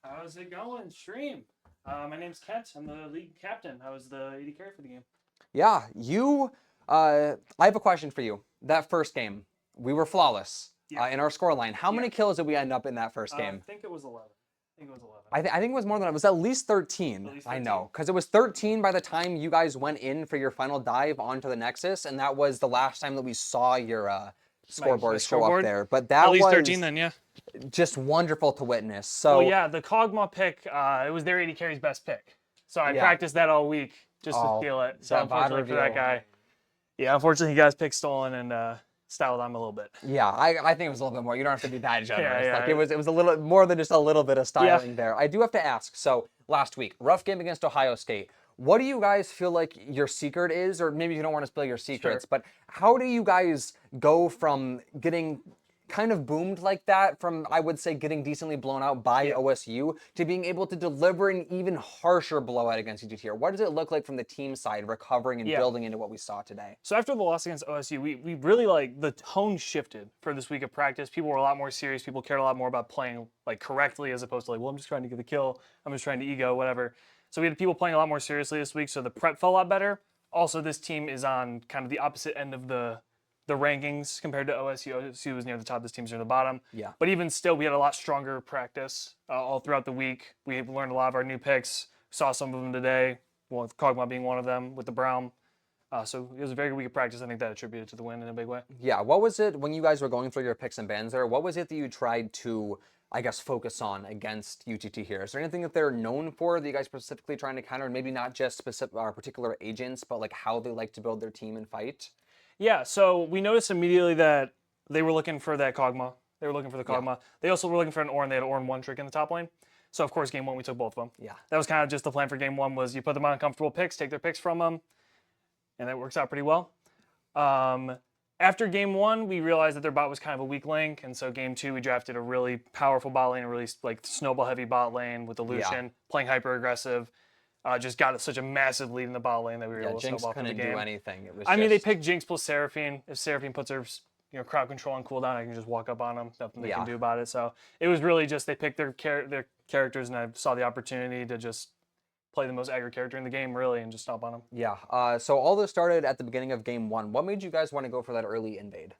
How's it going, stream? My name's Kent. I'm the league captain. I was the AD carry for the game. Yeah, I have a question for you. That first game, we were flawless in our scoreline. How many kills did we end up in that first game? I think it was 11. I think it was more than that. It was at least 13. At least I 13. know, because it was 13 by the time you guys went in for your final dive onto the Nexus, and that was the last time that we saw your scoreboard show up scoreboard? there. But that At least was 13 then, yeah. just wonderful to witness. So Well, yeah, the Kog'Maw pick, it was their AD carry's best pick. So I practiced that all week just to feel it. So that VOD unfortunately for that reveal. guy, unfortunately he got his pick stolen and styled on him a little bit. yeah, I think it was a little bit more. You don't have to be that generous. yeah. Like it was a little more than just a little bit of styling there. I do have to ask. So last week, rough game against Ohio State. What do you guys feel like your secret is, or maybe you don't want to spill your secrets, but how do you guys go from getting kind of boomed like that from, I would say, getting decently blown out by OSU to being able to deliver an even harsher blowout against UTT here. What does it look like from the team side, recovering and building into what we saw today? So after the loss against OSU, we really like the tone shifted for this week of practice. People were a lot more serious. People cared a lot more about playing like correctly as opposed to like, well, I'm just trying to get the kill. I'm just trying to ego, whatever. So we had people playing a lot more seriously this week. So the prep felt a lot better. Also, this team is on kind of the opposite end of the rankings compared to OSU. OSU was near the top. This team's near the bottom. Yeah. But even still, we had a lot stronger practice all throughout the week. We learned a lot of our new picks. Saw some of them today. Well, Kog'Maw being one of them with the Brown. So it was a very good week of practice. I think that attributed to the win in a big way. Yeah. What was it when you guys were going through your picks and bans there? What was it that you tried to, I guess, focus on against UTT here? Is there anything that they're known for that you guys specifically trying to counter? Maybe not just specific particular agents, but like how they like to build their team and fight? Yeah. So we noticed immediately that they were looking for that Kog'Maw. They were looking for the Kog'Maw. Yeah. They also were looking for an Ornn. They had an Ornn 1 trick in the top lane. So of course, game 1 we took both of them. Yeah. That was kind of just the plan for game 1 was you put them on comfortable picks, take their picks from them, and that works out pretty well. After game 1, we realized that their bot was kind of a weak link, and so game 2 we drafted a really powerful bot lane, a really like snowball heavy bot lane with the Lucian playing hyper aggressive. Just got such a massive lead in the bot lane that we were able to Jinx snowball from the couldn't game. do anything. It was I mean, they picked Jinx plus Seraphine. If Seraphine puts her crowd control on cooldown, I can just walk up on them. Nothing they can do about it. So it was really just they picked their characters, and I saw the opportunity to just play the most aggro character in the game, really, and just stomp on them. Yeah. So all this started at the beginning of game 1. What made you guys want to go for that early invade?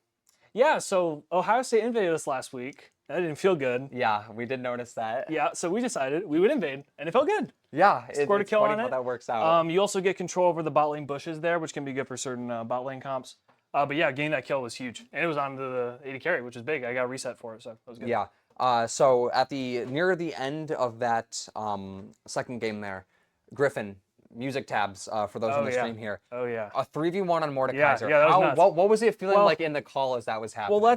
Yeah, so Ohio State invaded us last week. That didn't feel good. Yeah, we did notice that. Yeah, so we decided we would invade, and it felt good. Yeah, Scored a kill on how it. that works out. You also get control over the bot lane bushes there, which can be good for certain bot lane comps. But yeah, getting that kill was huge, and it was on the 80 carry, which is big. I got reset for it, so that was good. Yeah. So at near the end of that second game there, Griffin, music tabs for those in the stream here. Oh yeah. A 3v1 on Mordekaiser. Yeah, that was nuts. What was it feeling like in the call as that was happening? Well,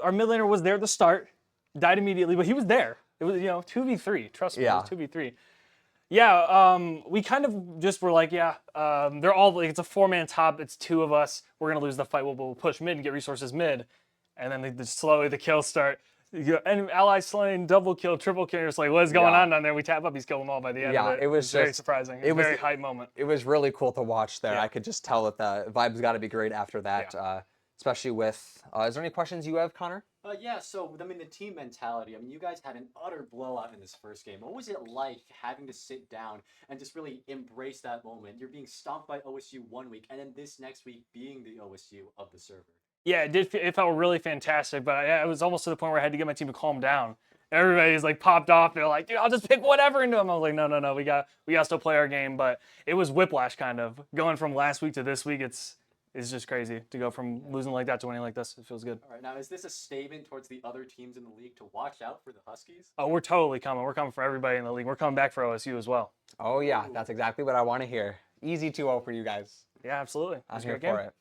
our mid laner was there at the start, died immediately, but he was there. It was 2v3. Trust me, it was 2v3. Yeah, we kind of just were like, they're all like, it's a 4-man top. It's 2 of us. We're gonna lose the fight. We'll push mid and get resources mid, and then slowly the kills start. And ally slain, double kill, triple kill. You're just like, what is going on down there? We tap up, he's killed them all by the end of it. It was very surprising. It was a very hype moment. It was really cool to watch there. I could just tell that the vibes got to be great after that, especially with. Is there any questions you have, Connor? Yeah, so, I mean, the team mentality. I mean, you guys had an utter blowout in this first game. What was it like having to sit down and just really embrace that moment? You're being stomped by OSU one week, and then this next week being the OSU of the server. Yeah, it felt really fantastic, but it was almost to the point where I had to get my team to calm down. Everybody's like popped off. They're like, dude, I'll just pick whatever into them. I was like, no, we got to still play our game. But it was whiplash kind of. Going from last week to this week, it's just crazy to go from losing like that to winning like this. It feels good. All right, now is this a statement towards the other teams in the league to watch out for the Huskies? Oh, we're totally coming. We're coming for everybody in the league. We're coming back for OSU as well. Oh yeah, that's exactly what I want to hear. Easy 2-0 for you guys. Yeah, absolutely. I'm here for it.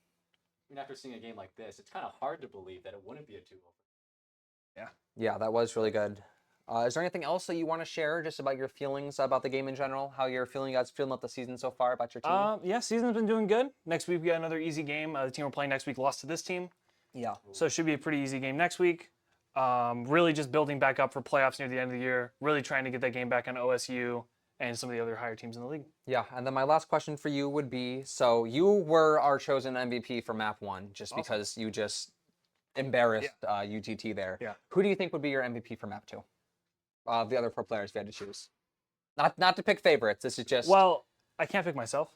I mean, after seeing a game like this, it's kind of hard to believe that it wouldn't be a 2-0. Yeah, that was really good. Is there anything else that you want to share just about your feelings about the game in general? How you're feeling about the season so far, about your team? Yeah, season's been doing good. Next week we got another easy game. The team we're playing next week lost to this team. Yeah. So it should be a pretty easy game next week. Really just building back up for playoffs near the end of the year. Really trying to get that game back on OSU and some of the other higher teams in the league. Yeah, and then my last question for you would be, so you were our chosen MVP for map 1 just because you just embarrassed UTT there. Yeah. Who do you think would be your MVP for map 2? The other 4 players if you had to choose. Not to pick favorites. This is just. Well, I can't pick myself.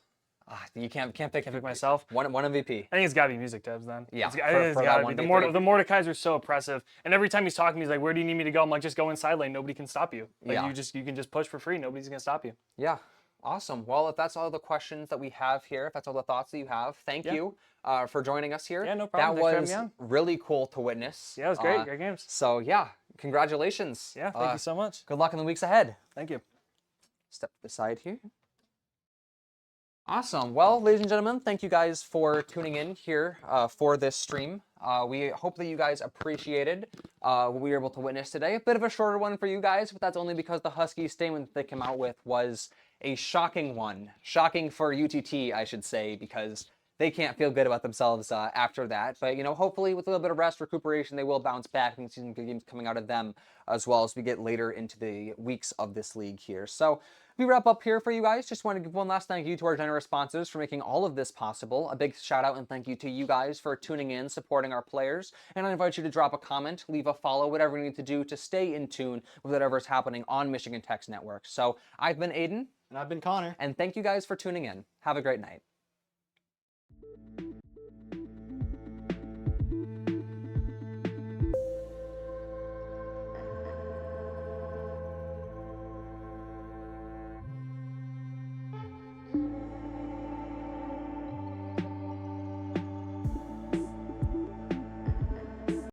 You can't pick myself. One MVP. I think it's got to be music tabs then. Yeah, it's gotta be. The Mordekaiser's so oppressive, and every time he's talking, he's like, "Where do you need me to go?" I'm like, "Just go inside lane. Nobody can stop you. Like, you can just push for free. Nobody's gonna stop you." Yeah, awesome. Well, if that's all the questions that we have here, if that's all the thoughts that you have, thank you for joining us here. Yeah, no problem. That was really cool to witness. Yeah, it was great. Great games. So yeah, congratulations. Yeah, thank you so much. Good luck in the weeks ahead. Thank you. Step to the side here. Awesome. Well, ladies and gentlemen, thank you guys for tuning in here for this stream. We hope that you guys appreciated what we were able to witness today. A bit of a shorter one for you guys, but that's only because the Huskies statement they came out with was a shocking one. Shocking for UTT, I should say, because they can't feel good about themselves after that. But, you know, hopefully with a little bit of rest, recuperation, they will bounce back and see some good games coming out of them as well as we get later into the weeks of this league here. So we wrap up here for you guys. Just want to give one last thank you to our generous sponsors for making all of this possible. A big shout out and thank you to you guys for tuning in, supporting our players. And I invite you to drop a comment, leave a follow, whatever you need to do to stay in tune with whatever's happening on Michigan Tech's network. So I've been Aiden. And I've been Connor. And thank you guys for tuning in. Have a great night.